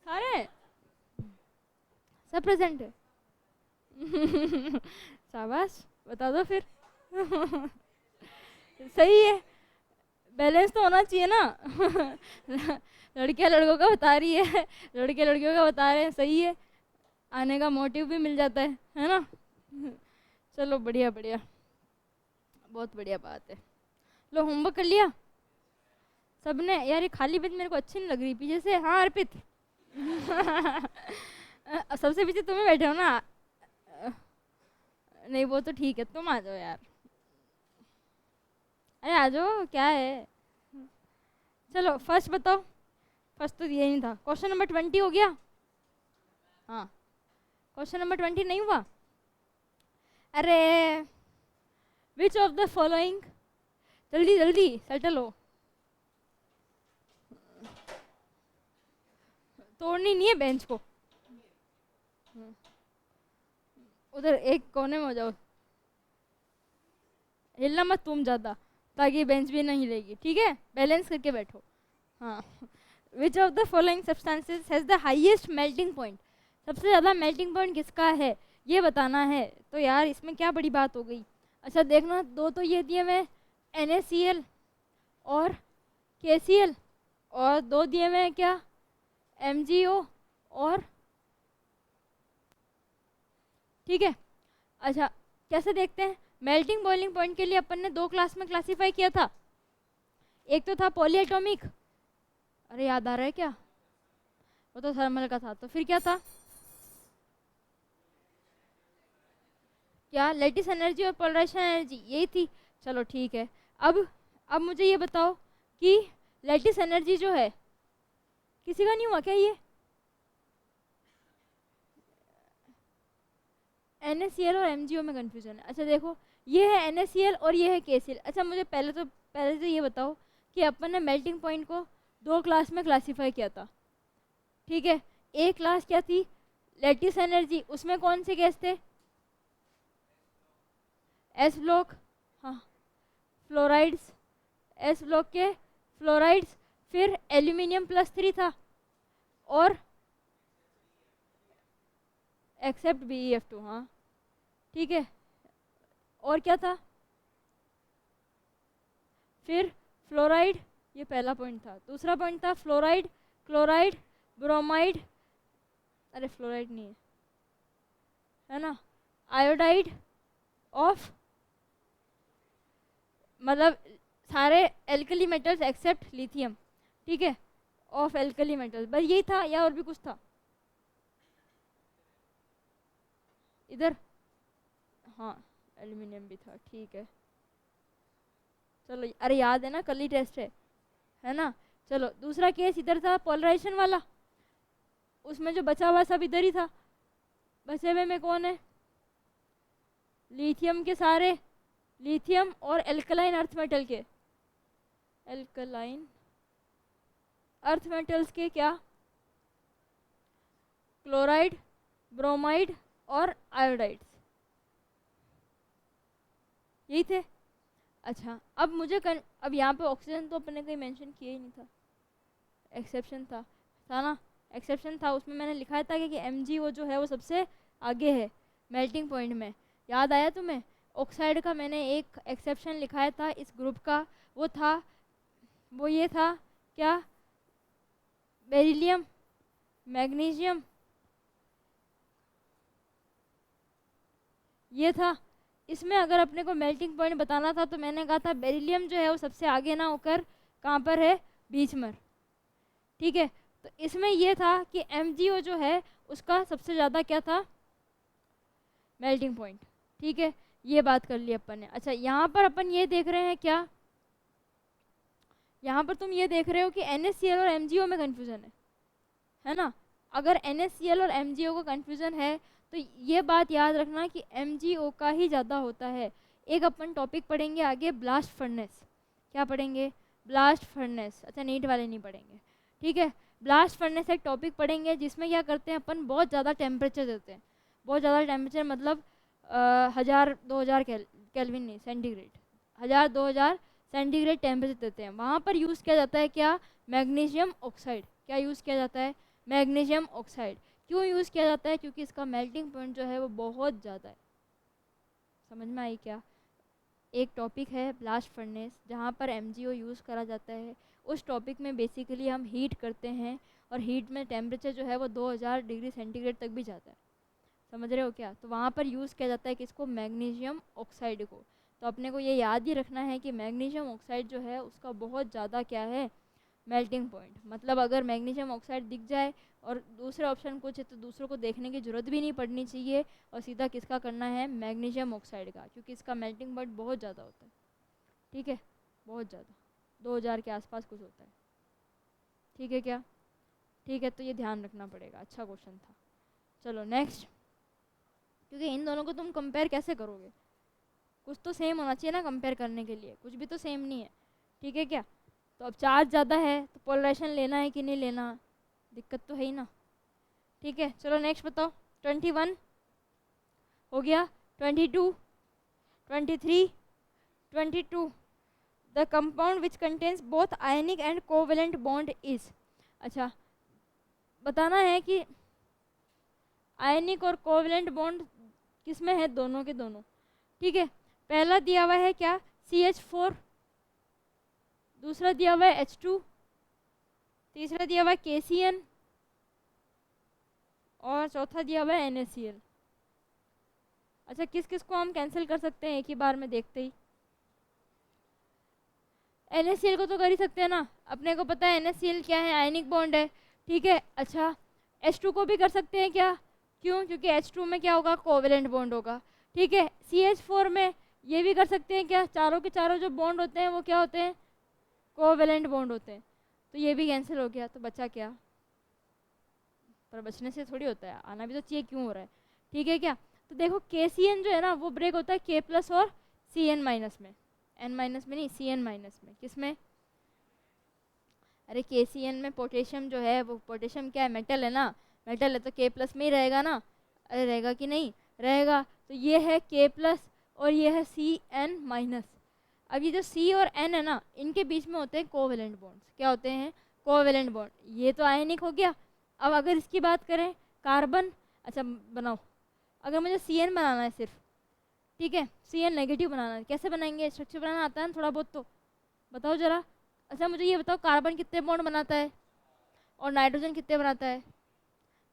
खा रहे हैं, सब प्रेजेंट है। शाबाश, बता दो फिर। सही है, बैलेंस तो होना चाहिए ना। लड़कियां लड़कों का बता रही है, लड़के लड़कियों का बता रहे हैं, सही है, आने का मोटिव भी मिल जाता है ना। चलो बढ़िया बढ़िया, बहुत बढ़िया बात है। लो होमवर्क कर लिया सबने? यार ये खाली बेंच मेरे को अच्छी नहीं लग रही पीछे से। हाँ अर्पित। सबसे पीछे तुम्हें बैठे हो ना। नहीं वो तो ठीक है, तुम आ जाओ यार। अरे आ जाओ, क्या है। चलो फर्स्ट बताओ। फर्स्ट तो ये नहीं था। क्वेश्चन नंबर 20 हो गया? हाँ, क्वेश्चन नंबर 20 नहीं हुआ? अरे विच ऑफ द फॉलोइंग, जल्दी जल्दी सेटल हो। तोड़नी नहीं है बेंच को, उधर एक कोने में हो जाओ, हिलना मत तुम ज़्यादा, ताकि बेंच भी नहीं हिलेगी, ठीक है? बैलेंस करके बैठो। हाँ। Which of the following substances has the highest melting point, सबसे ज़्यादा मेल्टिंग पॉइंट किसका है ये बताना है। तो यार इसमें क्या बड़ी बात हो गई। अच्छा देखना, दो तो ये दिए हुए NaCl और KCl, और दो दिए हुए हैं क्या, MgO और, ठीक है। अच्छा कैसे देखते हैं, मेल्टिंग बॉइलिंग पॉइंट के लिए अपन ने दो क्लास में क्लासीफाई किया था। एक तो था पॉली एटॉमिक, अरे याद आ रहा है क्या, वो तो थर्मल का था। तो फिर क्या था, क्या लेटिस एनर्जी और पोलराइजेशन एनर्जी, यही थी। चलो ठीक है। अब मुझे ये बताओ कि लेटिस एनर्जी जो है, किसी का नहीं हुआ क्या ये, NaCl और MgO में कंफ्यूजन है। अच्छा देखो, ये है NaCl और ये है KCl। अच्छा मुझे पहले तो ये बताओ कि अपन ने मेल्टिंग पॉइंट को दो क्लास में क्लासीफाई किया था, ठीक है? एक क्लास क्या थी, लेटिस एनर्जी, उसमें कौन से गैस थे, एस ब्लॉक, हाँ फ्लोराइड्स, एस ब्लॉक के फ्लोराइड्स। फिर एल्यूमिनियम+3 था, और एक्सेप्ट BeF2, हाँ ठीक है। और क्या था फिर, फ्लोराइड, ये पहला पॉइंट था। दूसरा पॉइंट था फ्लोराइड, क्लोराइड, ब्रोमाइड, अरे फ्लोराइड नहीं है ना, आयोडाइड ऑफ, मतलब सारे एल्कली मेटल्स एक्सेप्ट लिथियम, ठीक है, ऑफ एल्कली मेटल्स, बस यही था या और भी कुछ था इधर? हाँ एल्यूमिनियम भी था, ठीक है। चलो अरे याद है ना, कल ही टेस्ट है ना। चलो दूसरा केस इधर था पोलराइजेशन वाला, उसमें जो बचा हुआ सब इधर ही था। बचे हुए में कौन है, लिथियम के सारे, लिथियम और एल्कलाइन अर्थ मेटल के, एल्कलाइन अर्थ मेटल्स के क्या, क्लोराइड, ब्रोमाइड और आयोडाइड्स, यही थे। अच्छा अब अब यहाँ पे ऑक्सीजन तो अपने कहीं मेंशन किया ही नहीं था, एक्सेप्शन था ना, एक्सेप्शन था, उसमें मैंने लिखा था कि MgO जो है वो सबसे आगे है मेल्टिंग पॉइंट में। याद आया तुम्हें? ऑक्साइड का मैंने एक एक्सेप्शन लिखाया था इस ग्रुप का, वो ये था क्या, बेरिलियम, मैग्नीशियम, ये था। इसमें अगर अपने को मेल्टिंग पॉइंट बताना था तो मैंने कहा था बेरिलियम जो है वो सबसे आगे ना होकर कहाँ पर है, बीच में, ठीक है। तो इसमें यह था कि MgO जो है उसका सबसे ज़्यादा क्या था, मेल्टिंग पॉइंट, ठीक है। ये बात कर ली अपन ने। अच्छा यहाँ पर अपन ये देख रहे हैं क्या, यहाँ पर तुम ये देख रहे हो कि NaCl और MgO में कन्फ्यूज़न है ना। अगर NaCl और MgO का कन्फ्यूज़न है तो ये बात याद रखना कि MgO का ही ज़्यादा होता है। एक अपन टॉपिक पढ़ेंगे आगे, ब्लास्ट फर्नेस। क्या पढ़ेंगे, ब्लास्ट फर्नेस। अच्छा नीट वाले नहीं पढ़ेंगे, ठीक है। ब्लास्ट फर्नेस एक टॉपिक पढ़ेंगे जिसमें क्या करते हैं अपन, बहुत ज़्यादा टेम्परेचर देते हैं। बहुत ज़्यादा टेम्परेचर मतलब 1000-2000 केल्विन नहीं, सेंटीग्रेड, 1000-2000 सेंटीग्रेड टेम्परेचर देते हैं। वहाँ पर यूज़ किया जाता है क्या, मैग्नीशियम ऑक्साइड। क्या यूज़ किया जाता है, मैग्नीशियम ऑक्साइड क्यों यूज़ किया जाता है? क्योंकि इसका मेल्टिंग पॉइंट जो है वो बहुत ज़्यादा है। समझ में आई क्या? एक टॉपिक है ब्लास्ट फर्नेस जहाँ पर MgO यूज़ करा जाता है। उस टॉपिक में बेसिकली हम हीट करते हैं और हीट में टेम्परेचर जो है वो 2000 डिग्री सेंटीग्रेड तक भी जाता है। समझ रहे हो क्या? तो वहाँ पर यूज़ किया जाता है किसको? मैग्नीशियम ऑक्साइड को। तो अपने को ये याद ही रखना है कि मैग्नीशियम ऑक्साइड जो है उसका बहुत ज़्यादा क्या है? Melting point. मतलब अगर मैग्नीशियम ऑक्साइड दिख जाए और दूसरे ऑप्शन कुछ है तो दूसरों को देखने की ज़रूरत भी नहीं पड़नी चाहिए और सीधा किसका करना है? मैग्नीशियम ऑक्साइड का, क्योंकि इसका मेल्टिंग पॉइंट बहुत ज़्यादा होता है। ठीक है, बहुत ज़्यादा, 2000 के आसपास कुछ होता है। ठीक है क्या? ठीक है, तो ये ध्यान रखना पड़ेगा। अच्छा क्वेश्चन था। चलो नेक्स्ट, क्योंकि इन दोनों को तुम कंपेयर कैसे करोगे? कुछ तो सेम होना चाहिए ना कंपेयर करने के लिए, कुछ भी तो सेम नहीं है। ठीक है क्या? तो अब चार्ज ज़्यादा है तो पोलराइजेशन लेना है कि नहीं लेना? दिक्कत तो है ही ना। ठीक है, चलो नेक्स्ट बताओ। 21 हो गया, 22, 23, 22। The compound which contains both ionic and covalent bond is. अच्छा, बताना है कि आयनिक और कोवेलेंट बॉन्ड किसमें है? दोनों के दोनों। ठीक है, पहला दिया हुआ है क्या? CH4, दूसरा दिया हुआ है H2, तीसरा दिया हुआ है KCN और चौथा दिया हुआ है NaCl। अच्छा, किस किस को हम कैंसिल कर सकते हैं एक ही बार में देखते ही? NaCl को तो कर ही सकते हैं ना, अपने को पता है NaCl क्या है? आयनिक बॉन्ड है। ठीक है, अच्छा H2 को भी कर सकते हैं क्या? क्यों? क्योंकि H2 में क्या होगा? कोवेलेंट बॉन्ड होगा। ठीक है, CH4 में ये भी कर सकते हैं क्या? चारों के चारों जो बॉन्ड होते हैं वो क्या होते हैं? कोवेलेंट बॉन्ड होते हैं। तो ये भी कैंसिल हो गया, तो बचा क्या? पर बचने से थोड़ी होता है, आना भी तो चाहिए, क्यों हो रहा है? ठीक है क्या? तो देखो KCN जो है ना वो ब्रेक होता है K+ और Cn- में, N- में नहीं, Cn- में। किस में? अरे KCN में पोटेशियम जो है वो, पोटेशियम क्या है? मेटल है ना, मेटल है तो K+ में ही रहेगा ना। अरे रहेगा कि नहीं रहेगा? तो ये है K+ और ये है Cn-। अब ये जो C और N है ना, इनके बीच में होते हैं कोवेलेंट बॉन्ड्स। क्या होते हैं? Covalent bond. ये तो आयनिक हो गया। अब अगर इसकी बात करें कार्बन, अच्छा बनाओ, अगर मुझे CN बनाना है सिर्फ, ठीक है, CN नेगेटिव बनाना है, कैसे बनाएंगे? स्ट्रक्चर बनाना आता है ना थोड़ा बहुत तो, बताओ ज़रा। अच्छा मुझे ये बताओ, कार्बन कितने बॉन्ड बनाता है और नाइट्रोजन कितने बनाता है?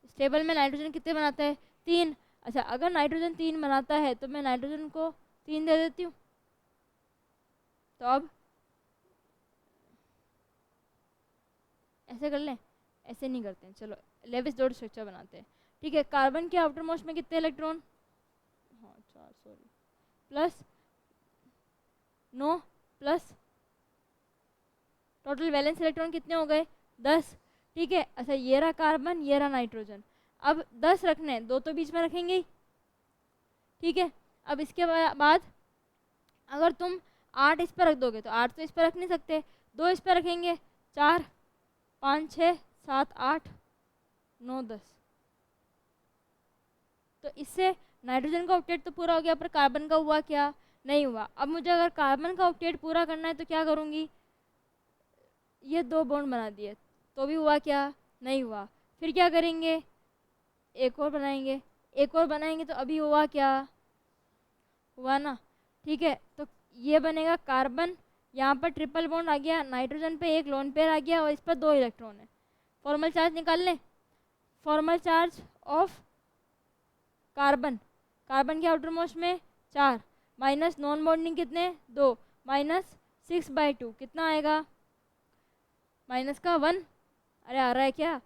स्टेबल में नाइट्रोजन कितने बनाता है? 3। अच्छा, अगर नाइट्रोजन 3 बनाता है तो मैं नाइट्रोजन को 3 दे देती हूँ। तो अब ऐसे कर लें? ऐसे नहीं करते हैं, चलो लेविस डॉट स्ट्रक्चर बनाते हैं। ठीक है, कार्बन के आउटर मोस्ट में कितने इलेक्ट्रॉन? हाँ 4, sorry, plus 9 plus total valence electron कितने हो गए? 10। ठीक है, अच्छा ये रहा कार्बन, ये रहा नाइट्रोजन। अब 10 रखने हैं, 2 तो बीच में रखेंगे ही। ठीक है, अब इसके बाद अगर तुम 8 इस पर रख दोगे तो 8 तो इस पर रख नहीं सकते, 2 इस पर रखेंगे, 4, 5, 6, 7, 8, 9, 10। तो इससे नाइट्रोजन का ऑक्टेट तो पूरा हो गया, पर कार्बन का हुआ क्या? नहीं हुआ। अब मुझे अगर कार्बन का ऑक्टेट पूरा करना है तो क्या करूँगी? ये 2 बॉन्ड बना दिए तो भी हुआ क्या? नहीं हुआ। फिर क्या करेंगे? एक और बनाएंगे, एक और बनाएंगे तो अभी हुआ क्या? हुआ ना। ठीक है, तो ये बनेगा कार्बन, यहाँ पर ट्रिपल बॉन्ड आ गया, नाइट्रोजन पे एक लोन पेयर आ गया और इस पर 2 इलेक्ट्रॉन है। फॉर्मल चार्ज निकाल लें। Formal charge of carbon, carbon के आउटर मोस्ट में 4 माइनस नॉन बॉन्डिंग कितने? 2 माइनस 6/2 कितना आएगा? माइनस का 1। अरे आ रहा है क्या?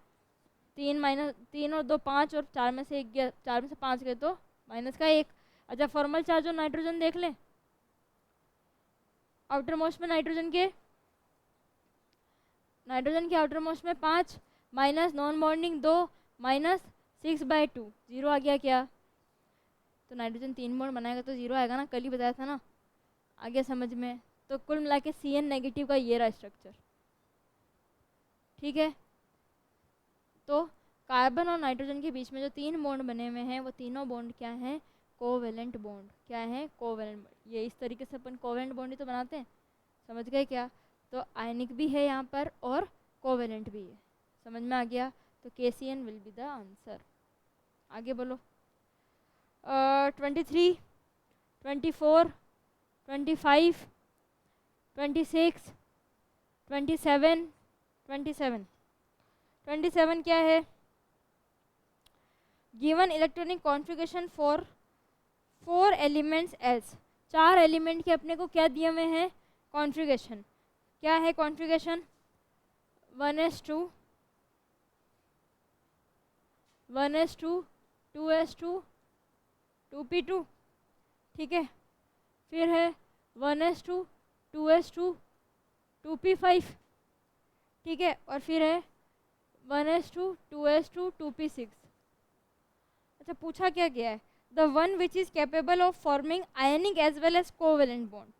3 माइनस 3 और 2 5 और 4 में से 1 गया, 4 में से 5 गए तो माइनस का 1। अच्छा फॉर्मल चार्ज और नाइट्रोजन देख लें। आउटर मोस्ट में नाइट्रोजन के आउटर मोस्ट में 5 माइनस नॉन बॉन्डिंग 2 माइनस 6/2, 0 आ गया क्या? तो नाइट्रोजन 3 बॉन्ड बनाएगा तो 0 आएगा ना, कल ही बताया था ना। आ गया समझ में? तो कुल मिला के Cn नेगेटिव का ये रहा स्ट्रक्चर। ठीक है, तो कार्बन और नाइट्रोजन के बीच में जो 3 बॉन्ड बने हुए हैं वो तीनों बॉन्ड क्या हैं? Covalent bond. क्या है? Covalent bond. ये इस तरीके से अपन कोवेलेंट बॉन्ड ही तो बनाते हैं, समझ गए क्या? तो आयनिक भी है यहाँ पर और कोवेलेंट भी है, समझ में आ गया? तो KCN will be the answer. आगे बोलो। 23, 24, 25, 26, 27, 27, 27 क्या है? Given electronic configuration for 4 elements as, 4 element के अपने को क्या दिए हुए हैं? कॉन्फ़िगरेशन। क्या है configuration? 1s2, 1s2, 2s2, 2p2, ठीक है। फिर है 1s2, 2s2, 2p5, ठीक है। और फिर है 1s2, 2s2, 2p6। अच्छा, पूछा क्या गया है? The one which is capable of forming ionic as well as covalent bond.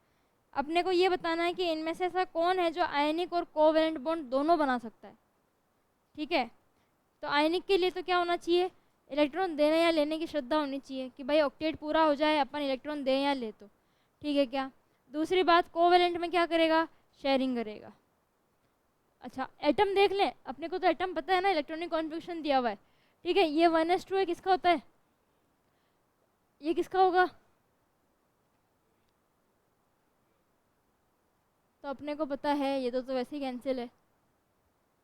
अपने को ये बताना है कि इनमें से ऐसा कौन है जो आयनिक और कोवेलेंट बॉन्ड दोनों बना सकता है, ठीक है। तो आयनिक के लिए तो क्या होना चाहिए? इलेक्ट्रॉन देने या लेने की श्रद्धा होनी चाहिए कि भाई ऑक्टेट पूरा हो जाए, अपन इलेक्ट्रॉन दें या ले, तो ठीक है क्या। दूसरी बात, कोवेलेंट में क्या करेगा? शेयरिंग करेगा। अच्छा, एटम देख लें, अपने को तो एटम पता है ना, इलेक्ट्रॉनिक कॉन्फ़िगरेशन दिया हुआ है, ठीक है। ये 1s2 है, किसका होता है? ये किसका होगा? तो अपने को पता है ये तो वैसे ही कैंसिल है,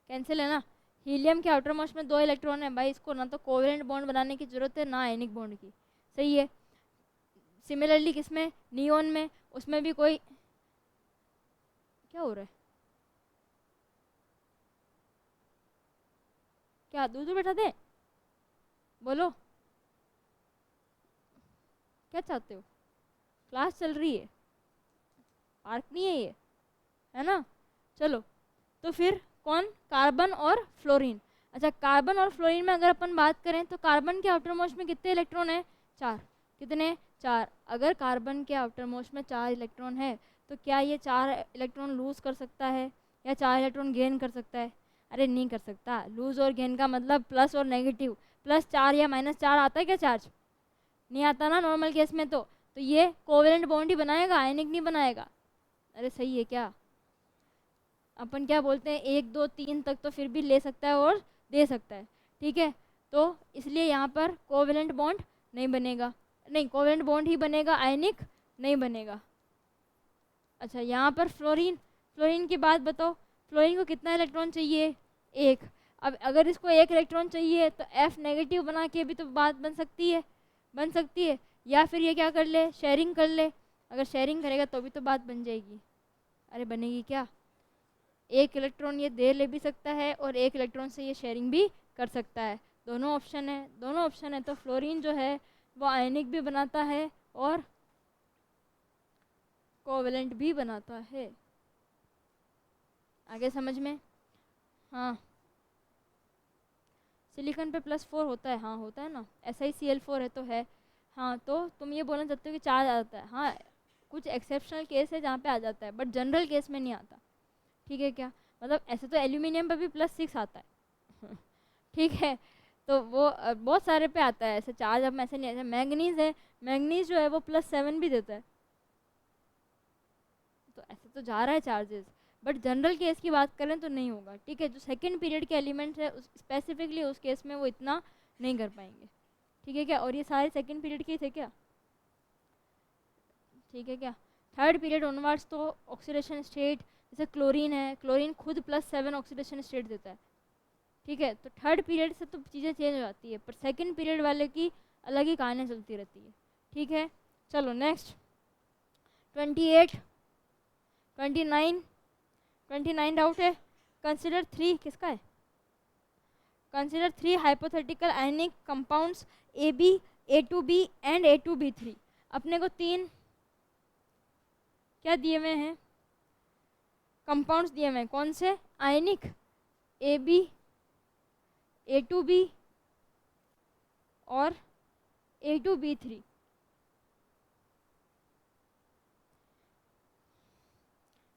कैंसिल है ना। हीलियम के आउटर मोस्ट में 2 इलेक्ट्रॉन है भाई, इसको ना तो कोवेलेंट बॉन्ड बनाने की जरूरत है ना आयनिक बॉन्ड की, सही है। सिमिलरली किसमें? नियोन में, उसमें भी कोई, क्या हो रहा है? क्या दूर दूर बैठा दे? बोलो, क्या चाहते हो? क्लास चल रही है, पार्क नहीं है ये, है ना। चलो, तो फिर कौन? कार्बन और फ्लोरीन। अच्छा, कार्बन और फ्लोरीन में अगर अपन बात करें तो कार्बन के आउटर मोस्ट में कितने इलेक्ट्रॉन है? 4। कितने? 4। अगर कार्बन के आउटर मोस्ट में 4 इलेक्ट्रॉन है तो क्या ये 4 इलेक्ट्रॉन लूज़ कर सकता है या 4 इलेक्ट्रॉन गेन कर सकता है? अरे नहीं कर सकता। लूज़ और गेन का मतलब प्लस और नेगेटिव, +4 या -4 आता है क्या चार्ज? नहीं आता ना नॉर्मल केस में। तो ये कोवेलेंट बॉन्ड ही बनाएगा, आयनिक नहीं बनाएगा। अरे सही है क्या? अपन क्या बोलते हैं, 1 2 3 तक तो फिर भी ले सकता है और दे सकता है, ठीक है। तो इसलिए यहाँ पर कोवेलेंट बॉन्ड नहीं बनेगा, नहीं कोवेलेंट बॉन्ड ही बनेगा, आयनिक नहीं बनेगा। अच्छा, यहाँ पर फ्लोरीन, फ्लोरीन की बात बताओ, फ्लोरीन को कितना इलेक्ट्रॉन चाहिए? 1। अब अगर इसको 1 इलेक्ट्रॉन चाहिए तो F नेगेटिव बना के भी तो बात बन सकती है, बन सकती है। या फिर ये क्या कर ले? शेयरिंग कर ले। अगर शेयरिंग करेगा तो भी तो बात बन जाएगी। अरे बनेगी क्या? 1 इलेक्ट्रॉन ये दे ले भी सकता है और 1 इलेक्ट्रॉन से ये शेयरिंग भी कर सकता है। दोनों ऑप्शन है, दोनों ऑप्शन है। तो फ्लोरीन जो है वो आयनिक भी बनाता है और कोवेलेंट भी बनाता है। आगे समझ में? हाँ, सिलिकॉन पे +4 होता है, हाँ होता है ना, SiCl4 है तो है। हाँ, तो तुम ये बोलना चाहते हो कि चार्ज आ जाता है? हाँ, कुछ एक्सेप्शनल केस है जहाँ पे आ जाता है, बट जनरल केस में नहीं आता, ठीक है क्या। मतलब ऐसे तो एल्यूमिनियम पे भी +6 आता है ठीक है। तो वो बहुत सारे पे आता है ऐसे चार्ज। अब ऐसे नहीं, ऐसे मैंगनीज है, मैंगनीज जो है वो +7 भी देता है, तो ऐसे तो जा रहा है चार्जेस। बट जनरल केस की बात करें तो नहीं होगा, ठीक है। जो सेकंड पीरियड के एलिमेंट्स है स्पेसिफिकली उस केस में वो इतना नहीं कर पाएंगे, ठीक है क्या। और ये सारे सेकंड पीरियड के थे क्या, ठीक है क्या। थर्ड पीरियड ऑनवर्ड्स तो ऑक्सीडेशन स्टेट, जैसे क्लोरीन है, क्लोरीन खुद +7 ऑक्सीडेशन स्टेट देता है, ठीक है। तो थर्ड पीरियड से तो चीज़ें चेंज हो जाती है, पर सेकंड पीरियड वाले की अलग ही कहानियाँ चलती रहती है, ठीक है। चलो नेक्स्ट, 28, 29, 29 डाउट है। कंसिडर 3 किसका है? Consider 3 hypothetical ionic compounds AB, A2B and A2B3। अपने को 3 क्या दिए हुए हैं? कंपाउंड्स दिए हुए हैं। कौन से? आयनिक, AB, A2B और A2B3।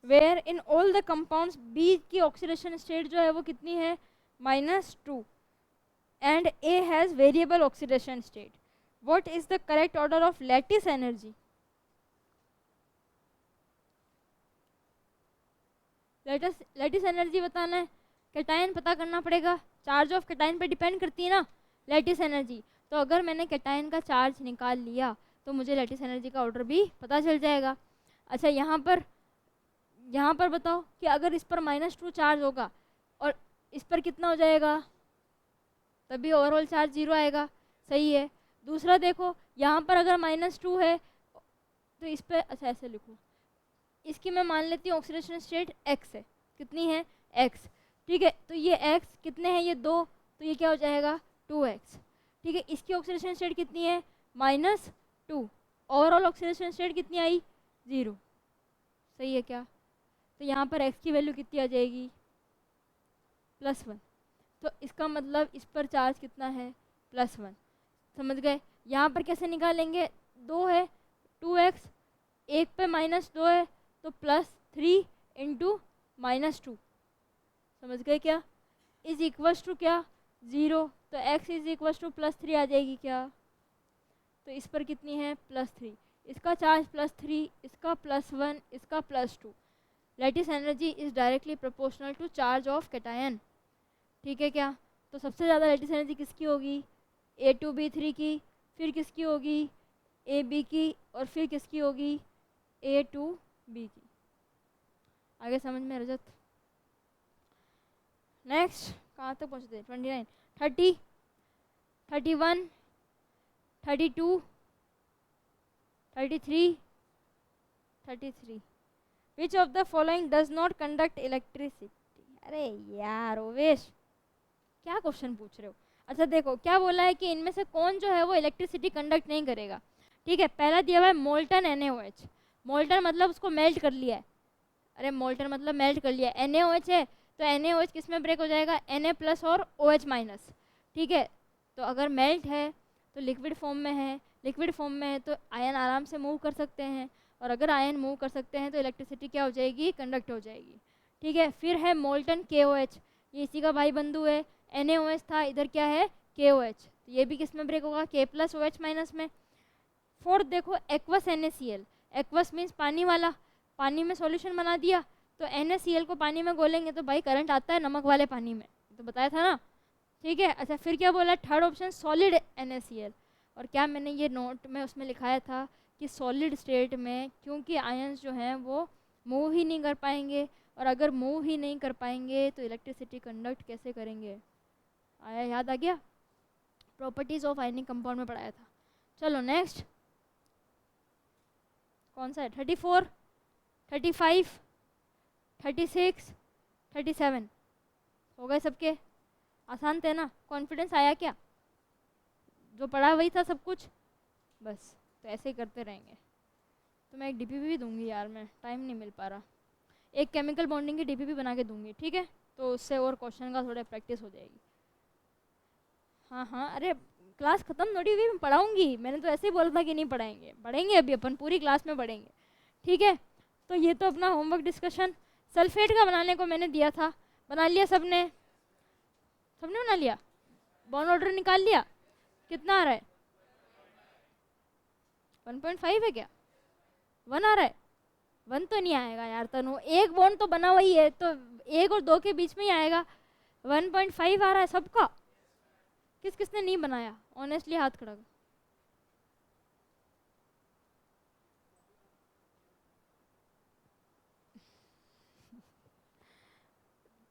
Where in all the compounds B की ऑक्सीडेशन स्टेट जो है वो कितनी है? -2 and A has variable oxidation state. What is the correct order of lattice energy? Lattice energy बताना है, कैटायन पता करना पड़ेगा, चार्ज ऑफ कैटायन पे डिपेंड करती है ना लैटिस एनर्जी। तो अगर मैंने कैटायन का चार्ज निकाल लिया तो मुझे लैटिस एनर्जी का ऑर्डर भी पता चल जाएगा। अच्छा यहाँ पर बताओ कि अगर इस पर -2 चार्ज होगा और इस पर कितना हो जाएगा, तभी ओवरऑल चार्ज 0 आएगा। सही है। दूसरा देखो, यहाँ पर अगर -2 है तो इस पर, अच्छा ऐसे लिखूँ, इसकी मैं मान लेती हूँ ऑक्सीडेशन स्टेट x है। कितनी है? x। ठीक है, तो ये x कितने हैं? ये 2, तो ये क्या हो जाएगा? 2x। ठीक है, इसकी ऑक्सीडेशन स्टेट कितनी है? -2। ओवरऑल ऑक्सीडेशन स्टेट कितनी आई? 0। सही है क्या? तो यहाँ पर x की वैल्यू कितनी आ जाएगी? +1। तो इसका मतलब इस पर चार्ज कितना है? +1। समझ गए? यहाँ पर कैसे निकालेंगे? 2 है, 2x, एक पे -2 है तो +3 इंटू -2। समझ गए क्या? इज इक्वल्स टू क्या? 0। तो x इज इक्वल्स टू +3 आ जाएगी क्या? तो इस पर कितनी है? +3। इसका चार्ज +3, इसका +1, इसका +2। Lattice energy is directly proportional to charge of cation. ठीक है क्या? तो सबसे ज़्यादा लैटिस एनर्जी किसकी होगी? A2B3 की, फिर किसकी होगी? AB की, और फिर किसकी होगी? A2B की। आगे समझ में रजत? नेक्स्ट कहाँ तक पहुँचते? 29, 30, 31, 32, 33, 33। Which of the following does not conduct electricity? अरे यार ओवेश, क्या क्वेश्चन पूछ रहे हो? अच्छा देखो क्या बोला है कि इनमें से कौन जो है वो इलेक्ट्रिसिटी कंडक्ट नहीं करेगा। ठीक है, पहला दिया हुआ है मोल्टन NaOH। मोल्टन मतलब उसको मेल्ट कर लिया है। अरे मोल्टन मतलब मेल्ट कर लिया है। NaOH है तो NaOH किस में ब्रेक हो जाएगा? Na+ और OH-। ठीक है, तो अगर मेल्ट है तो लिक्विड फॉर्म में है, लिक्विड फॉर्म में है तो आयन आराम से मूव कर सकते हैं, और अगर आयन मूव कर सकते हैं तो इलेक्ट्रिसिटी क्या हो जाएगी? कंडक्ट हो जाएगी। ठीक है, फिर है मोल्टन KOH, ये इसी का भाई बंधु है। NaOH था, इधर क्या है? KOH, तो ये भी किस में ब्रेक होगा? K+ OH- में। फोर्थ देखो एक्वस NaCl। एक्वस मीन्स पानी वाला, पानी में सॉल्यूशन बना दिया तो NaCl को पानी में घोलेंगे तो भाई करंट आता है नमक वाले पानी में, तो बताया था ना। ठीक है, अच्छा फिर क्या बोला? Third option solid NaCl। और क्या मैंने ये नोट में उसमें लिखाया था कि सॉलिड स्टेट में क्योंकि आयंस जो हैं वो मूव ही नहीं कर पाएंगे, और अगर मूव ही नहीं कर पाएंगे तो इलेक्ट्रिसिटी कंडक्ट कैसे करेंगे? आया? याद आ गया? प्रॉपर्टीज ऑफ आयनिक कंपाउंड में पढ़ाया था। चलो नेक्स्ट कौन सा है? 34, 35, 36, 37 हो गए सबके? आसान थे ना? कॉन्फिडेंस आया क्या? जो पढ़ा वही था सब कुछ? बस तो ऐसे ही करते रहेंगे। तो मैं एक DPP भी दूंगी यार, मैं टाइम नहीं मिल पा रहा। एक केमिकल बॉन्डिंग की DPP बना के दूंगी, ठीक है? तो उससे और क्वेश्चन का थोड़ा प्रैक्टिस हो जाएगी। हाँ हाँ, अरे क्लास ख़त्म थोड़ी हुई, मैं पढ़ाऊँगी। मैंने तो ऐसे ही बोला था कि नहीं पढ़ाएंगे, पढ़ेंगे अभी अपन पूरी क्लास में पढ़ेंगे। ठीक है, तो ये तो अपना होमवर्क डिस्कशन। सल्फेट का बनाने को मैंने दिया था, बना लिया सबने? सबने बना लिया? बॉन्ड ऑर्डर निकाल लिया? कितना आ रहा है? 1.5 है क्या? 1 आ रहा है? 1 तो नहीं आएगा यार तनु, एक बॉन्ड तो बना हुआ ही है, तो 1 और 2 के बीच में ही आएगा। 1.5 आ रहा है सबका? किस किसने नहीं बनाया? ऑनेस्टली हाथ खड़ा कर।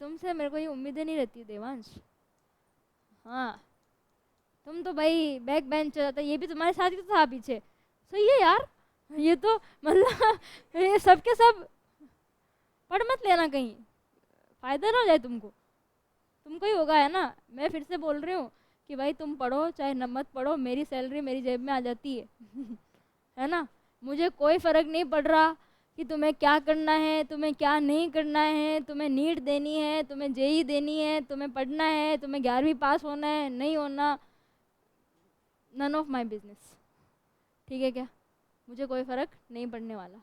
तुमसे मेरे को ये उम्मीदें नहीं रहती देवांश। हाँ, तुम तो भाई बैक बेंच जाता, ये भी तुम्हारे साथ ही तो था पीछे। सही है यार, ये तो मतलब ये सब के सब पढ़ मत लेना, कहीं फ़ायदा ना हो जाए तुमको ही होगा, है ना? मैं फिर से बोल रही हूँ कि भाई तुम पढ़ो चाहे न मत पढ़ो, मेरी सैलरी मेरी जेब में आ जाती है है ना? मुझे कोई फ़र्क नहीं पड़ रहा कि तुम्हें क्या करना है, तुम्हें क्या नहीं करना है, तुम्हें नीट देनी है, तुम्हें JEE देनी है, तुम्हें पढ़ना है, तुम्हें 11वीं पास होना है, नहीं होना, नन ऑफ माई बिजनेस। ठीक है क्या? मुझे कोई फ़र्क नहीं पड़ने वाला।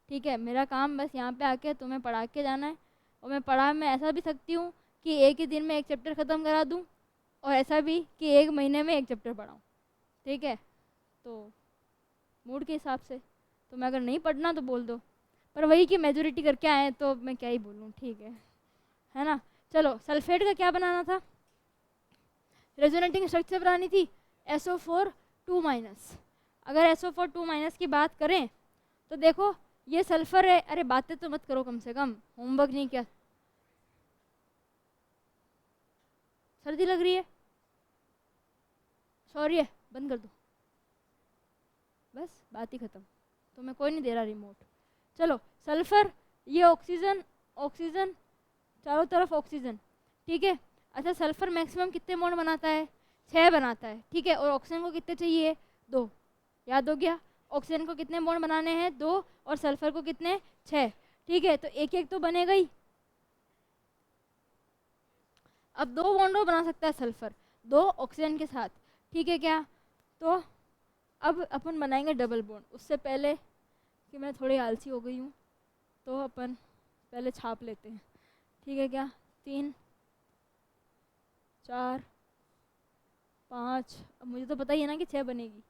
ठीक है, मेरा काम बस यहाँ पे आके तुम्हें पढ़ा के जाना है। और मैं ऐसा भी सकती हूँ कि एक ही दिन में एक चैप्टर ख़त्म करा दूँ, और ऐसा भी कि 1 महीने में एक चैप्टर पढ़ाऊँ। ठीक है, तो मूड के हिसाब से। तो मैं अगर नहीं पढ़ना तो बोल दो, पर वही कि मेजोरिटी करके आए तो मैं क्या ही बोलूँ। ठीक है ना? चलो सल्फेट का क्या बनाना था? रेजोनेटिंग स्ट्रक्चर बनानी थी SO4 2-। अगर SO4 2- की बात करें तो देखो ये सल्फर है। अरे बातें तो मत करो, कम से कम होमवर्क नहीं किया। सर्दी लग रही है, सॉरी है, बंद कर दो, बस बात ही ख़त्म। तो मैं कोई नहीं दे रहा रिमोट। चलो सल्फर, ये ऑक्सीजन, ऑक्सीजन, चारों तरफ ऑक्सीजन, ठीक है। अच्छा सल्फर मैक्सिमम कितने बॉन्ड बनाता है? 6 बनाता है, ठीक है। और ऑक्सीजन को कितने चाहिए? 2। याद हो गया? ऑक्सीजन को कितने बॉन्ड बनाने हैं? 2। और सल्फर को कितने? 6, ठीक है। तो एक एक तो बनेगा ही। अब 2 बॉन्ड बना सकता है सल्फर 2 ऑक्सीजन के साथ, ठीक है क्या? तो अब अपन बनाएंगे डबल बॉन्ड। उससे पहले कि मैं थोड़ी आलसी हो गई हूँ, तो अपन पहले छाप लेते हैं, ठीक है क्या? 3 4 5। अब मुझे तो पता ही है ना कि 6 बनेगी,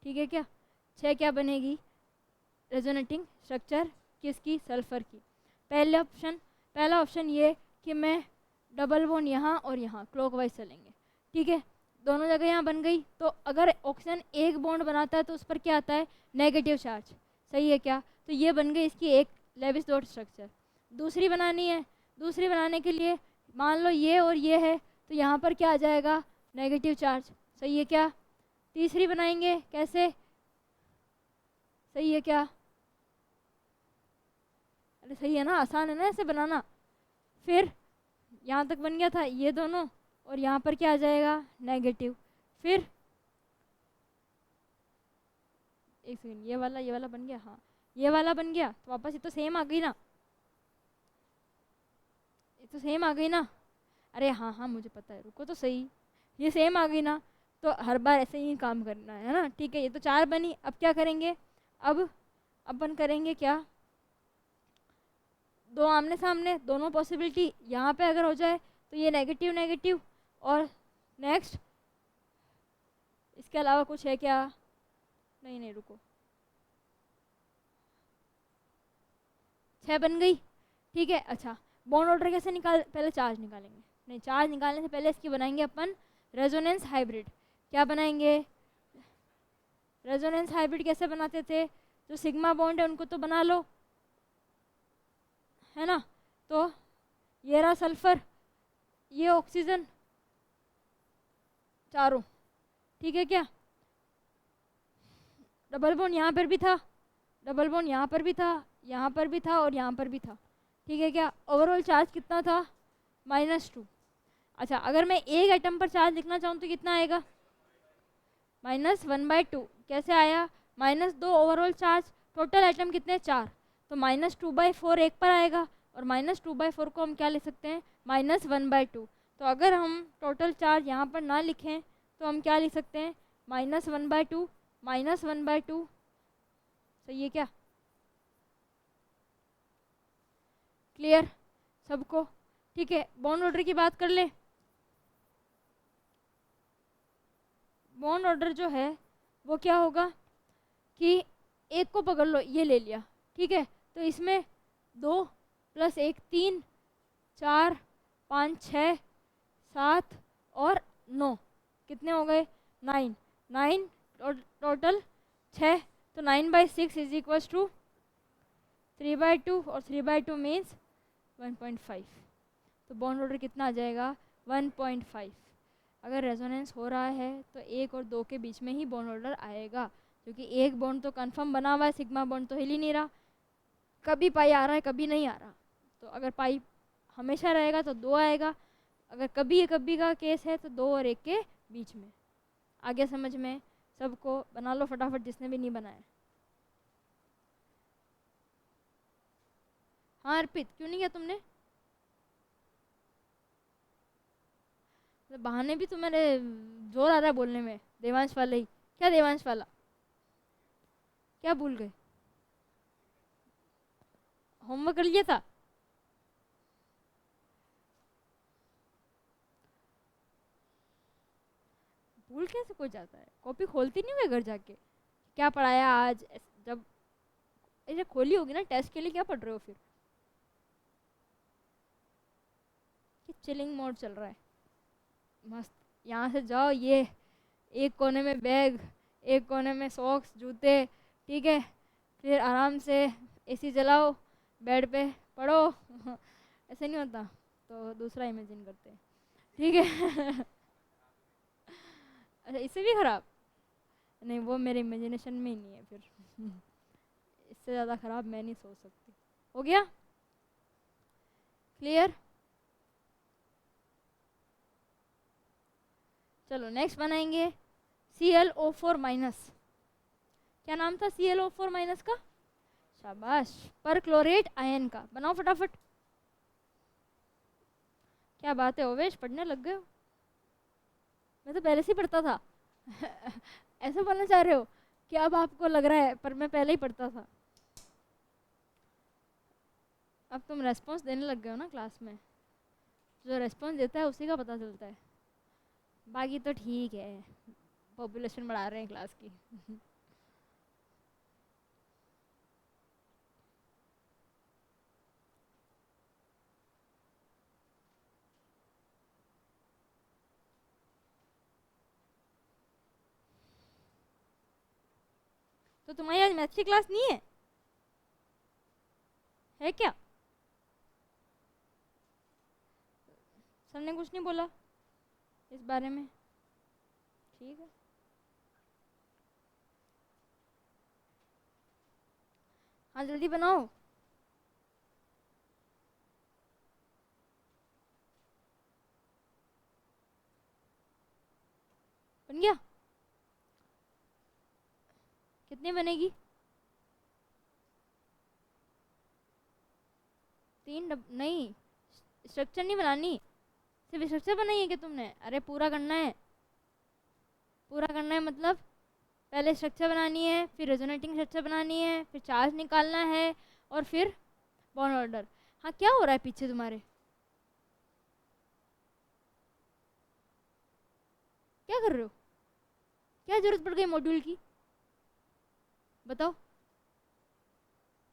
ठीक है क्या? 6 क्या बनेगी? रेजोनेटिंग स्ट्रक्चर किसकी? सल्फर की। पहला ऑप्शन ये कि मैं डबल बॉन्ड यहाँ और यहाँ क्लॉकवाइज चलेंगे, ठीक है। दोनों जगह यहाँ बन गई। तो अगर ऑक्सीजन एक बॉन्ड बनाता है तो उस पर क्या आता है? नेगेटिव चार्ज, सही है क्या? तो ये बन गई इसकी एक लेविस डॉट स्ट्रक्चर। दूसरी बनानी है, दूसरी बनाने के लिए मान लो ये और ये है, तो यहाँ पर क्या आ जाएगा? नेगेटिव चार्ज, सही है क्या? तीसरी बनाएंगे कैसे? सही है क्या? अरे सही है ना, आसान है ना ऐसे बनाना। फिर यहाँ तक बन गया था ये दोनों, और यहाँ पर क्या आ जाएगा? नेगेटिव। फिर एक सेकंड, ये वाला बन गया, हाँ ये वाला बन गया। तो वापस ये तो सेम आ गई ना, ये तो सेम आ गई ना। अरे हाँ हाँ मुझे पता है, रुको तो सही, ये सेम आ गई ना। तो हर बार ऐसे ही काम करना है ना, ठीक है। ये तो 4 बनी। अब क्या करेंगे? अब अपन करेंगे क्या? 2 आमने सामने, दोनों पॉसिबिलिटी यहाँ पे अगर हो जाए तो ये नेगेटिव नेगेटिव। और नेक्स्ट इसके अलावा कुछ है क्या? नहीं नहीं रुको, 6 बन गई, ठीक है। अच्छा बॉन्ड ऑर्डर कैसे निकाल? पहले चार्ज निकालेंगे। नहीं, चार्ज निकालने से पहले इसकी बनाएंगे अपन रेजोनेंस हाइब्रिड। क्या बनाएंगे? रेजोनेंस हाइब्रिड कैसे बनाते थे? जो सिग्मा बॉन्ड है उनको तो बना लो, है ना। तो ये रहा सल्फर, ये ऑक्सीजन, चारों, ठीक है क्या? डबल बॉन्ड यहाँ पर भी था, डबल बॉन्ड यहाँ पर भी था, यहाँ पर भी था और यहाँ पर भी था, ठीक है क्या? ओवरऑल चार्ज कितना था? -2। अच्छा अगर मैं एक एटम पर चार्ज लिखना चाहूँ तो कितना आएगा? -1/2। कैसे आया? -2 ओवरऑल चार्ज, टोटल एटम कितने? 4। तो -2/4 एक पर आएगा, और -2/4 को हम क्या लिख सकते हैं? -1/2। तो अगर हम टोटल चार्ज यहाँ पर ना लिखें तो हम क्या लिख सकते हैं? -1/2, -1/2, सही है क्या? क्लियर सबको? ठीक है। बॉन्ड ऑर्डर की बात कर ले। बॉन्ड ऑर्डर जो है वो क्या होगा कि एक को पकड़ लो, ये ले लिया, ठीक है। तो इसमें 2 + 1 3 4 5 6 7 और 9, कितने हो गए? 9। 9 टोटल 6। तो 9/6 = 3/2, और 3/2 मीन्स 1.5। तो बॉन्ड ऑर्डर कितना आ जाएगा? 1.5। अगर रेजोनेंस हो रहा है तो 1 और 2 के बीच में ही बॉन्ड ऑर्डर आएगा, क्योंकि एक बॉन्ड तो कंफर्म बना हुआ है, सिग्मा बॉन्ड तो हिल ही नहीं रहा। कभी पाई आ रहा है, कभी नहीं आ रहा। तो अगर पाई हमेशा रहेगा तो 2 आएगा, अगर कभी का केस है तो 2 और 1 के बीच में। आगे समझ में? सबको बना लो फटाफट जिसने भी नहीं बनाया। हाँ अर्पित, क्यों नहीं किया तुमने? बहाने भी तुम्हारे जोर आ रहा है बोलने में। देवांश वाला ही क्या? देवांश वाला क्या भूल गए? होमवर्क कर लिया था? भूल कैसे कोई जाता है? कॉपी खोलती नहीं हुए घर जाके? क्या पढ़ाया आज? जब ऐसे खोली होगी ना टेस्ट के लिए, क्या पढ़ रहे हो फिर? चिलिंग मोड चल रहा है, मस्त। यहाँ से जाओ, ये एक कोने में बैग, एक कोने में सॉक्स, जूते, ठीक है, फिर आराम से एसी चलाओ, बेड पे पढ़ो। ऐसे नहीं होता, तो दूसरा इमेजिन करते हैं, ठीक है। अच्छा, इससे भी खराब? नहीं, वो मेरे इमेजिनेशन में ही नहीं है फिर। इससे ज़्यादा खराब मैं नहीं सोच सकती। हो गया क्लियर? चलो नेक्स्ट बनाएंगे ClO4 माइनस। क्या नाम था ClO4 माइनस का? शाबाश, पर क्लोरेट आयन का। बनाओ फटाफट। क्या बात है ओवेश, पढ़ने लग गए हो? मैं तो पहले से ही पढ़ता था। ऐसा बोलना चाह रहे हो कि अब आपको लग रहा है, पर मैं पहले ही पढ़ता था। अब तुम रेस्पॉन्स देने लग गए हो ना क्लास में, जो रेस्पॉन्स देता है उसी का पता चलता है। बाकी तो ठीक है, पॉपुलेशन बढ़ा रहे हैं क्लास की। तो तुम्हारी आज मैथ्स की क्लास नहीं है? है क्या? सर ने कुछ नहीं बोला इस बारे में? ठीक है, हाँ जल्दी बनाओ। बन गया? कितनी बनेगी? 3 नहीं, स्ट्रक्चर नहीं बनानी, सिर्फ स्ट्रक्चर बनाई है क्या तुमने? अरे पूरा करना है, पूरा करना है मतलब पहले स्ट्रक्चर बनानी है, फिर रेजोनेटिंग स्ट्रक्चर बनानी है, फिर चार्ज निकालना है, और फिर बॉन्ड ऑर्डर। हाँ, क्या हो रहा है पीछे तुम्हारे? क्या कर रहे हो? क्या जरूरत पड़ गई मॉड्यूल की? बताओ।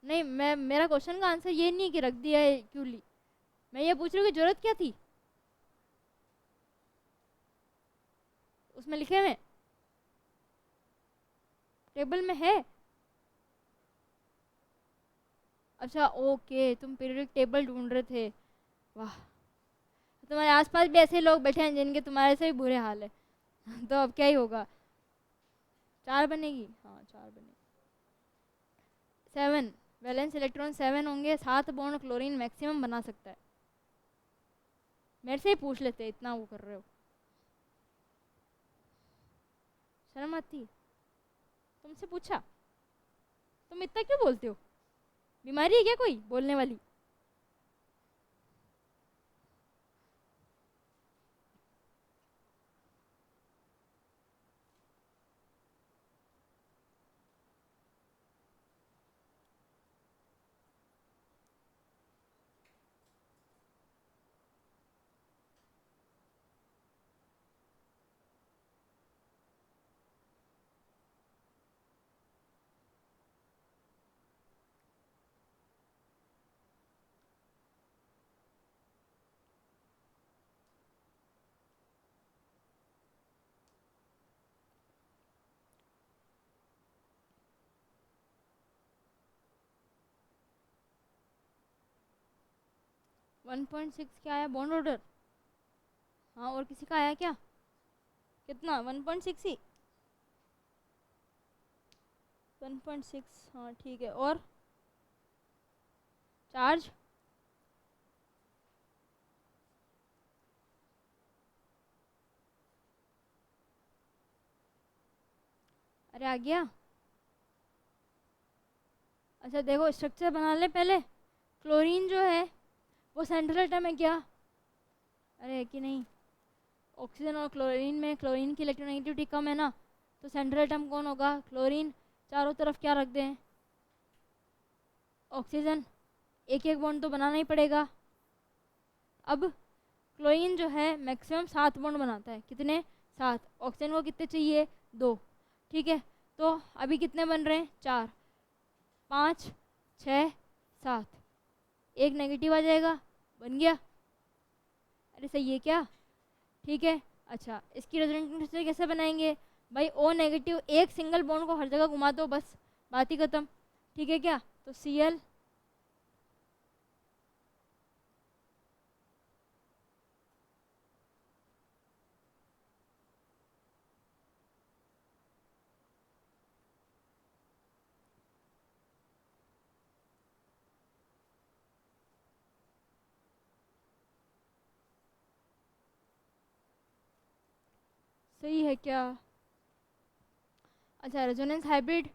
नहीं, मैं, मेरा क्वेश्चन का आंसर ये नहीं कि रख दिया है क्यों ली, मैं ये पूछ रही हूँ कि जरूरत क्या थी? उसमें लिखे हुए टेबल में है? अच्छा ओके, तुम पीरियोडिक टेबल ढूंढ रहे थे। वाह, तुम्हारे आसपास भी ऐसे लोग बैठे हैं जिनके तुम्हारे से भी बुरे हाल है। तो अब क्या ही होगा? 4 बनेगी? हाँ 4 बनेगी। 7 वैलेंस इलेक्ट्रॉन 7 होंगे, 7 बॉन्ड क्लोरीन मैक्सिमम बना सकता है। मेरे से ही पूछ लेते, इतना वो कर रहे हो, शर्म आती है? तुमसे पूछा? तुम इतना क्यों बोलते हो? बीमारी है क्या कोई बोलने वाली? 1.6 क्या आया बॉन्ड ऑर्डर? हाँ, और किसी का आया क्या? कितना? 1.6 ही? 1.6, हाँ ठीक है। और चार्ज? अरे आ गया। अच्छा देखो, स्ट्रक्चर बना ले पहले। क्लोरीन जो है वो सेंट्रल एटम है क्या? अरे है कि नहीं? ऑक्सीजन और क्लोरीन में क्लोरीन की इलेक्ट्रोनेगेटिविटी कम है ना, तो सेंट्रल एटम कौन होगा? क्लोरीन। चारों तरफ क्या रख दें? ऑक्सीजन। एक एक बॉन्ड तो बनाना ही पड़ेगा। अब क्लोरीन जो है मैक्सिमम 7 बॉन्ड बनाता है। कितने? 7। ऑक्सीजन को कितने चाहिए? 2। ठीक है, तो अभी कितने बन रहे हैं? 4, 5, 6, 7। एक नेगेटिव आ जाएगा, बन गया। अरे सही है क्या? ठीक है, अच्छा, इसकी रेजोनेंस स्ट्रक्चर कैसे बनाएंगे भाई? ओ नेगेटिव, एक सिंगल बॉन्ड को हर जगह घुमा दो, बस बात ही खत्म। ठीक है क्या? तो Cl सही है क्या? अच्छा, रेजोनेंस हाइब्रिड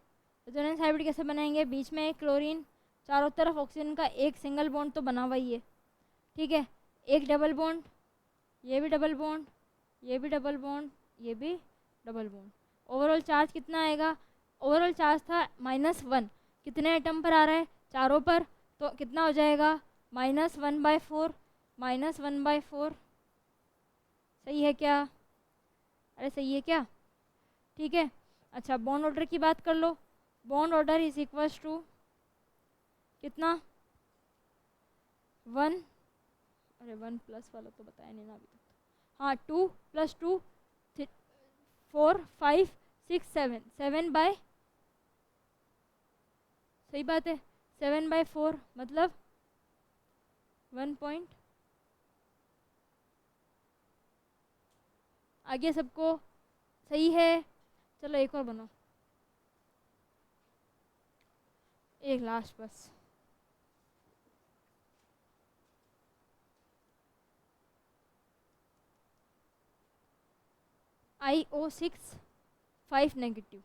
कैसे बनाएंगे? बीच में एक क्लोरीन, चारों तरफ ऑक्सीजन का एक सिंगल बॉन्ड तो बना हुआ ही है। ठीक है, एक डबल बॉन्ड, ये भी डबल बॉन्ड, ये भी डबल बॉन्ड, ये भी डबल बॉन्ड। ओवरऑल चार्ज कितना आएगा? ओवरऑल चार्ज था -1, कितने एटम पर आ रहा है? चारों पर, तो कितना हो जाएगा? -1/4, -1/4। सही है क्या? अरे सही है क्या? ठीक है। अच्छा, बॉन्ड ऑर्डर की बात कर लो। Bond order is equals to कितना? 1, अरे 1 प्लस वाला तो बताया नहीं ना अभी तक। हाँ, 2 + 2 4 5 6 7, 7/, सही बात है, 7/4 मतलब 1 पॉइंट। आगे सबको सही है? चलो एक और बनाओ, एक लास्ट बस। IO6 5 नेगेटिव,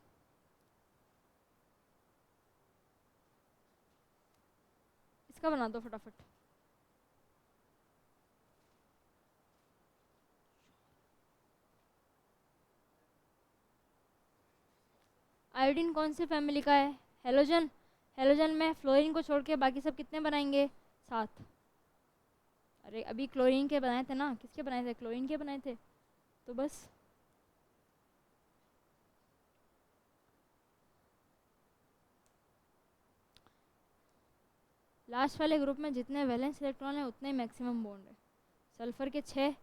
इसका बना दो फटाफट। आयोडीन कौन से फैमिली का है? हेलोजन। हेलोजन में फ्लोरीन को छोड़ के बाकी सब कितने बनाएंगे? 7। अरे अभी क्लोरीन के बनाए थे ना, किसके बनाए थे? क्लोरीन के बनाए थे, तो बस। लास्ट वाले ग्रुप में जितने वैलेंस इलेक्ट्रॉन है उतने ही मैक्सिमम बॉन्ड है। सल्फर के 6,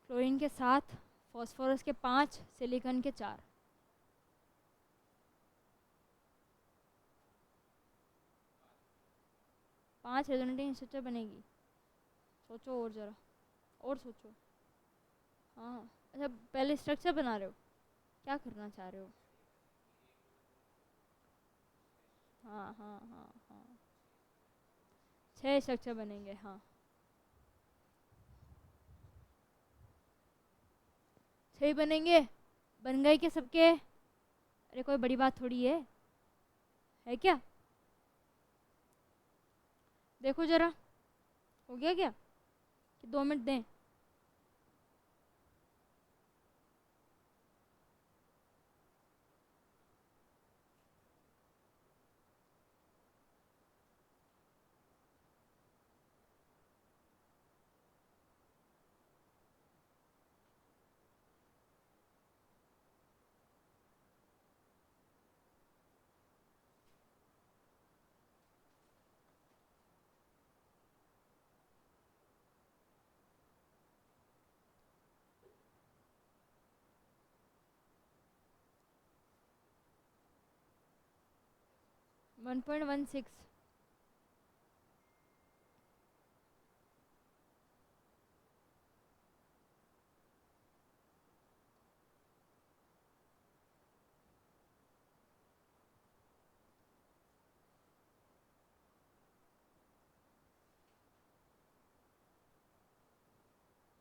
क्लोरीन के 7, फॉस्फोरस के 5, सिलिकॉन के 4। पांच रेजोनेटिंग स्ट्रक्चर बनेगी। सोचो और ज़रा, और सोचो। हाँ, अच्छा पहले स्ट्रक्चर बना रहे हो, क्या करना चाह रहे हो? हाँ हाँ हाँ हाँ, 6 स्ट्रक्चर बनेंगे, हाँ 6 बनेंगे। बन गए क्या सबके? अरे कोई बड़ी बात थोड़ी है क्या? देखो ज़रा, हो गया क्या? कि 2 मिनट दें? वन 1.16।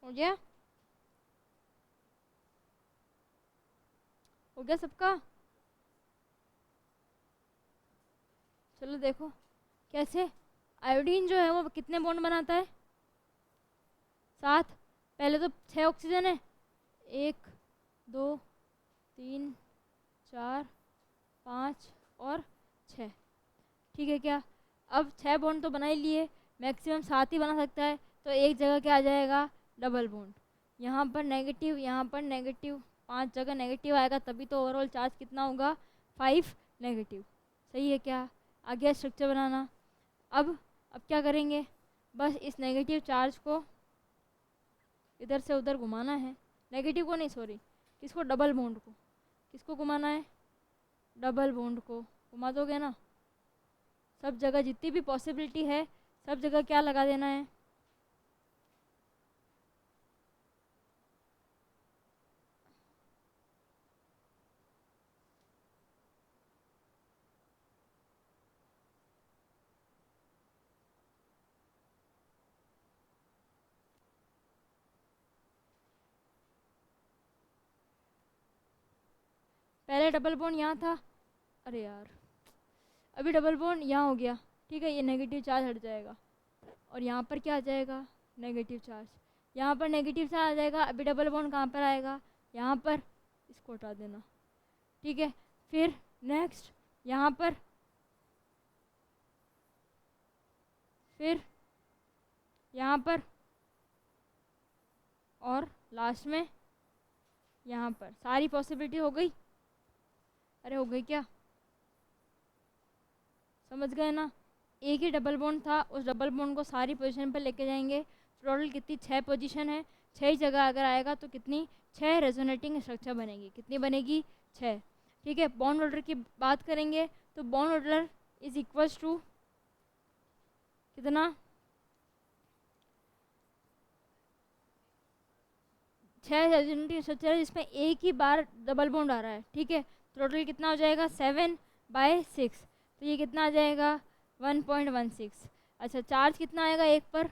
हो गया? हो गया सबका? चलो देखो कैसे। आयोडीन जो है वो कितने बॉन्ड बनाता है? 7। पहले तो 6 ऑक्सीजन है, 1 2 3 4 5 और 6। ठीक है क्या? अब 6 बॉन्ड तो बना ही लिए, मैक्सिमम 7 ही बना सकता है, तो एक जगह क्या आ जाएगा? Double bond. यहाँ पर नेगेटिव, यहाँ पर नेगेटिव, 5 जगह नेगेटिव आएगा, तभी तो ओवरऑल चार्ज कितना होगा? 5 नेगेटिव। सही है क्या? आ गया स्ट्रक्चर बनाना। अब क्या करेंगे? बस इस नेगेटिव चार्ज को इधर से उधर घुमाना है, नेगेटिव को नहीं सॉरी, किसको, डबल बॉन्ड को, किसको घुमाना है, डबल बॉन्ड को घुमा दोगे ना। सब जगह जितनी भी पॉसिबिलिटी है सब जगह क्या लगा देना है, पहले डबल बॉन्ड यहाँ था, अरे यार अभी डबल बॉन्ड यहाँ हो गया, ठीक है, ये नेगेटिव चार्ज हट जाएगा और यहाँ पर क्या आ जाएगा, नेगेटिव चार्ज, यहाँ पर नेगेटिव चार्ज आ जाएगा। अभी डबल बॉन्ड कहाँ पर आएगा, यहाँ पर, इसको हटा देना, ठीक है। फिर नेक्स्ट यहाँ पर, फिर यहाँ पर, और लास्ट में यहाँ पर। सारी पॉसिबिलिटी हो गई, अरे हो गई क्या, समझ गए ना। एक ही डबल बॉन्ड था, उस डबल बॉन्ड को सारी पोजीशन पर लेके जाएंगे। टोटल कितनी, 6 पोजीशन है, 6 जगह अगर आएगा तो कितनी, 6 रेजोनेटिंग स्ट्रक्चर बनेगी, कितनी बनेगी, 6, ठीक है। बॉन्ड ऑर्डर की बात करेंगे तो bond order is equals to कितना, 6 रेजोनेटिंग स्ट्रक्चर है जिसमें एक ही बार डबल बॉन्ड आ रहा है, ठीक है। टोटल कितना हो जाएगा, 7/6, तो ये कितना आ जाएगा, 1.16। अच्छा चार्ज कितना आएगा एक पर,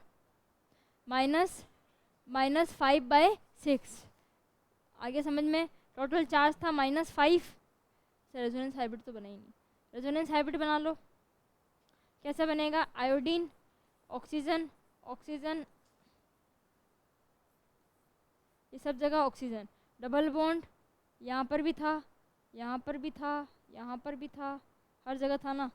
-5/6। आगे समझ में, टोटल चार्ज था -5। रेजोनेंस हाइब्रिड तो बना ही नहीं, रेजोनेंस हाइब्रिड बना लो। कैसे बनेगा, आयोडीन, ऑक्सीजन, ऑक्सीजन, ये सब जगह ऑक्सीजन, डबल बॉन्ड यहाँ पर भी था, यहाँ पर भी था, यहाँ पर भी था, हर जगह था ना।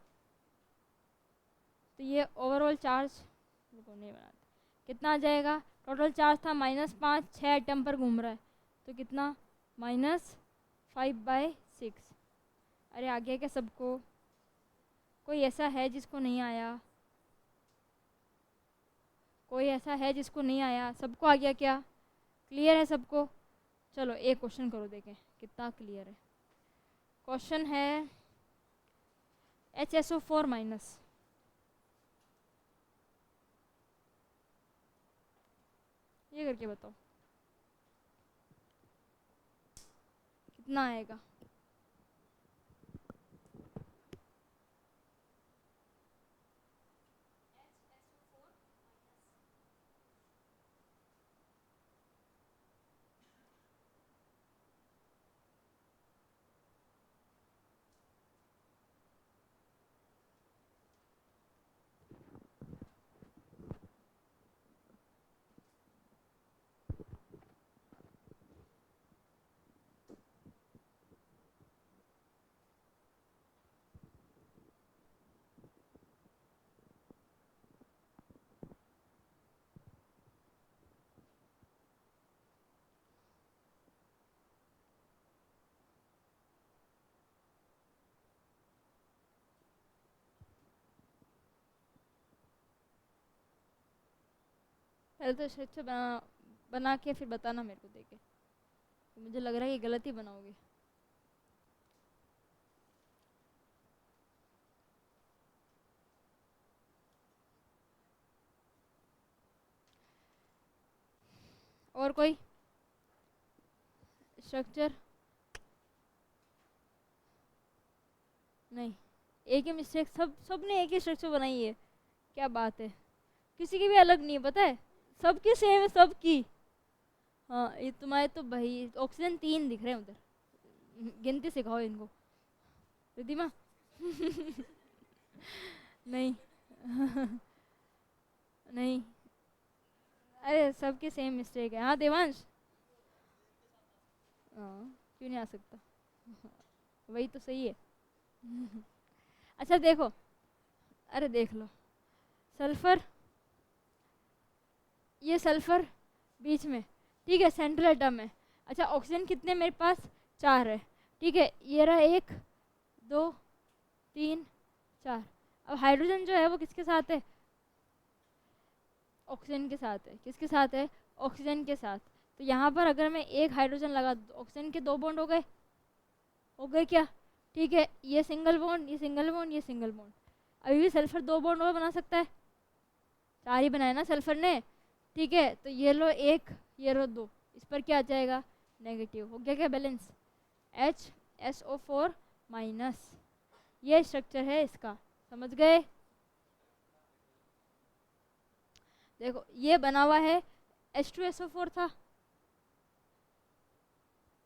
तो ये ओवरऑल चार्ज को नहीं बनाते, कितना आ जाएगा, टोटल चार्ज था -5, 6 एटम पर घूम रहा है, तो कितना, -5/6। अरे आ गया क्या सबको, कोई ऐसा है जिसको नहीं आया, कोई ऐसा है जिसको नहीं आया, सबको आ गया क्या, क्लियर है सबको। चलो एक क्वेश्चन करो, देखें कितना क्लियर है। क्वेश्चन है HSO4-, ये करके बताओ कितना आएगा। पहले तो अच्छा बना के फिर बताना मेरे को देके, तो मुझे लग रहा है कि गलत ही बनाओगे। और कोई स्ट्रक्चर नहीं, एक ही मिस्टेक, सबने एक ही स्ट्रक्चर बनाई है, क्या बात है, किसी की भी अलग नहीं है, पता है, सबकी सेम है सबकी। हाँ ये तुम्हारे तो भाई ऑक्सीजन 3 दिख रहे हैं उधर, गिनती सिखाओ इनको रिद्धिमा। नहीं नहीं, अरे सबकी सेम मिस्टेक है। हाँ देवांश, हाँ क्यों नहीं आ सकता, वही तो सही है। अच्छा देखो, अरे देख लो, सल्फर, ये सल्फर बीच में, ठीक है, सेंट्रल एटम है। अच्छा ऑक्सीजन कितने मेरे पास, 4 है, ठीक है, ये रहा 1 2 3 4। अब हाइड्रोजन जो है वो किसके साथ है, ऑक्सीजन के साथ है। किसके साथ है? ऑक्सीजन के साथ। तो यहाँ पर अगर मैं एक हाइड्रोजन लगा दूँ, ऑक्सीजन के 2 बॉन्ड हो गए, हो गए क्या? ठीक है, ये सिंगल बॉन्ड, ये सिंगल बॉन्ड, ये सिंगल बॉन्ड। अभी भी सल्फर 2 बॉन्ड और बना सकता है, 4 ही बनाया ना सल्फर ने। ठीक है, तो ये लो 1, ये लो 2, इस पर क्या आ जाएगा? नेगेटिव। हो गया क्या बैलेंस? HSO4 माइनस, ये स्ट्रक्चर है इसका। समझ गए? देखो ये बना हुआ है, H2SO4 था,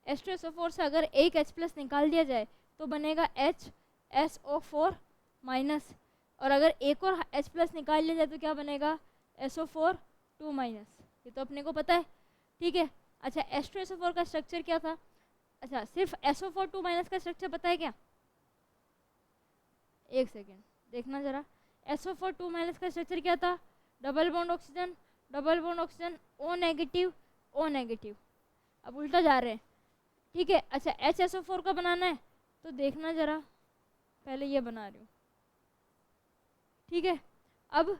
H2SO4 से अगर एक H+ निकाल दिया जाए तो बनेगा HSO4 माइनस, और अगर एक और H+ निकाल लिया जाए तो क्या बनेगा? SO4 2 minus. ये तो अपने को पता है। ठीक है, अच्छा H2SO4 का स्ट्रक्चर क्या था? अच्छा, सिर्फ SO4 2 माइनस का स्ट्रक्चर पता है क्या? एक सेकेंड देखना ज़रा, SO4 2 माइनस का स्ट्रक्चर क्या था? Double bond oxygen, double bond oxygen, O negative, O negative. अब उल्टा जा रहे हैं। ठीक है, अच्छा HSO4 का बनाना है तो देखना ज़रा, पहले ये बना रही हूँ। ठीक है, अब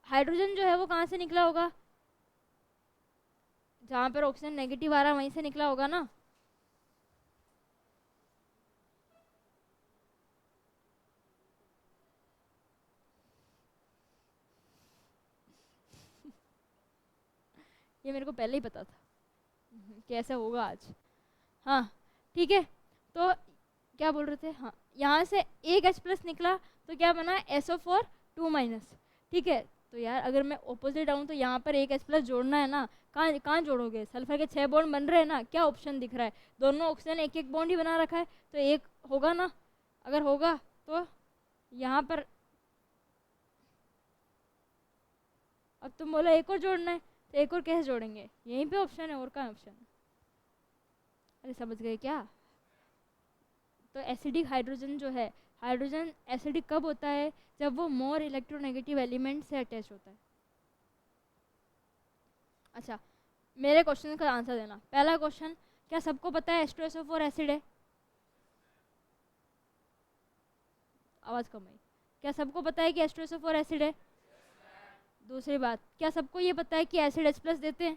हाइड्रोजन जो है वो कहाँ से निकला होगा? जहाँ पर ऑक्सीजन नेगेटिव आ रहा है वहीं से निकला होगा ना। ये मेरे को पहले ही पता था कि ऐसा होगा आज। हाँ ठीक है, तो क्या बोल रहे थे? हाँ, यहाँ से एक H+ निकला तो क्या बना? SO4 2 minus. ठीक है, तो यार अगर मैं ऑपोजिट आऊँ तो यहाँ पर एक H+ जोड़ना है ना, कहाँ कहाँ जोड़ोगे? सल्फर के 6 बॉन्ड बन रहे हैं ना, क्या ऑप्शन दिख रहा है? दोनों ऑक्सीजन एक एक बॉन्ड ही बना रखा है, तो एक होगा ना। अगर होगा तो यहाँ पर, अब तुम बोलो एक और जोड़ना है तो एक और कैसे जोड़ेंगे? यहीं पे ऑप्शन है, और कहाँ ऑप्शन है? अरे समझ गए क्या? तो एसिडिक हाइड्रोजन जो है, हाइड्रोजन एसिडिक कब होता है? जब वो मोर इलेक्ट्रोनेगेटिव एलिमेंट से अटैच होता है। अच्छा, मेरे क्वेश्चन का आंसर देना। पहला क्वेश्चन, क्या सबको पता है H2SO4 एसिड है? आवाज़ कम आई। क्या सबको पता है कि H2SO4 एसिड है? दूसरी बात, क्या सबको ये पता है कि एसिड H+ देते हैं?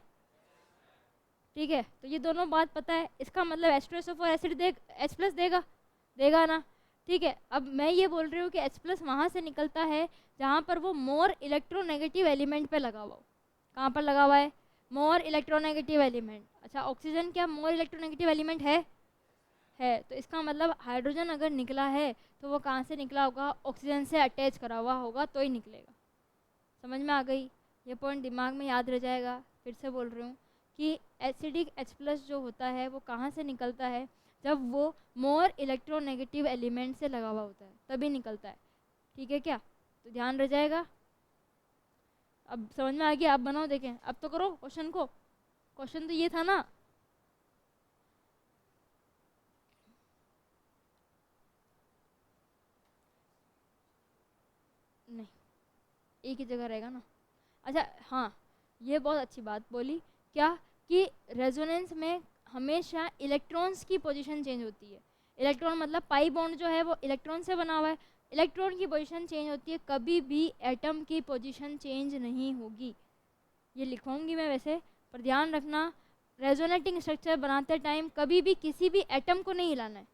ठीक है, तो ये दोनों बात पता है, इसका मतलब H2SO4 एसिड H+ देगा, देगा ना। ठीक है, अब मैं ये बोल रही हूँ कि H+ वहाँ से निकलता है जहाँ पर वो मोर इलेक्ट्रोनेगेटिव एलिमेंट पे लगा हुआ हो। कहाँ पर लगा हुआ है? More electronegative element. अच्छा, ऑक्सीजन क्या मोर इलेक्ट्रोनेगेटिव एलिमेंट है? है, तो इसका मतलब हाइड्रोजन अगर निकला है तो वो कहाँ से निकला होगा? ऑक्सीजन से अटैच करा हुआ होगा तो ही निकलेगा। समझ में आ गई? ये पॉइंट दिमाग में याद रह जाएगा। फिर से बोल रही हूँ कि एसिडिक H+ जो होता है वो कहाँ से निकलता है? जब वो मोर इलेक्ट्रोनेगेटिव एलिमेंट से लगा हुआ होता है तभी निकलता है। ठीक है क्या? तो ध्यान रह जाएगा। अब समझ में आ गया? आप बनाओ, देखें, अब तो करो क्वेश्चन को। क्वेश्चन तो ये था ना। नहीं, एक ही जगह रहेगा ना। अच्छा हाँ, ये बहुत अच्छी बात बोली, क्या कि रेजोनेंस में हमेशा इलेक्ट्रॉन्स की पोजीशन चेंज होती है। इलेक्ट्रॉन मतलब पाई बॉन्ड जो है वो इलेक्ट्रॉन से बना हुआ है, इलेक्ट्रॉन की पोजीशन चेंज होती है, कभी भी एटम की पोजीशन चेंज नहीं होगी। ये लिखूंगी मैं वैसे, पर ध्यान रखना, रेजोनेटिंग स्ट्रक्चर बनाते टाइम कभी भी किसी भी एटम को नहीं हिलाना है।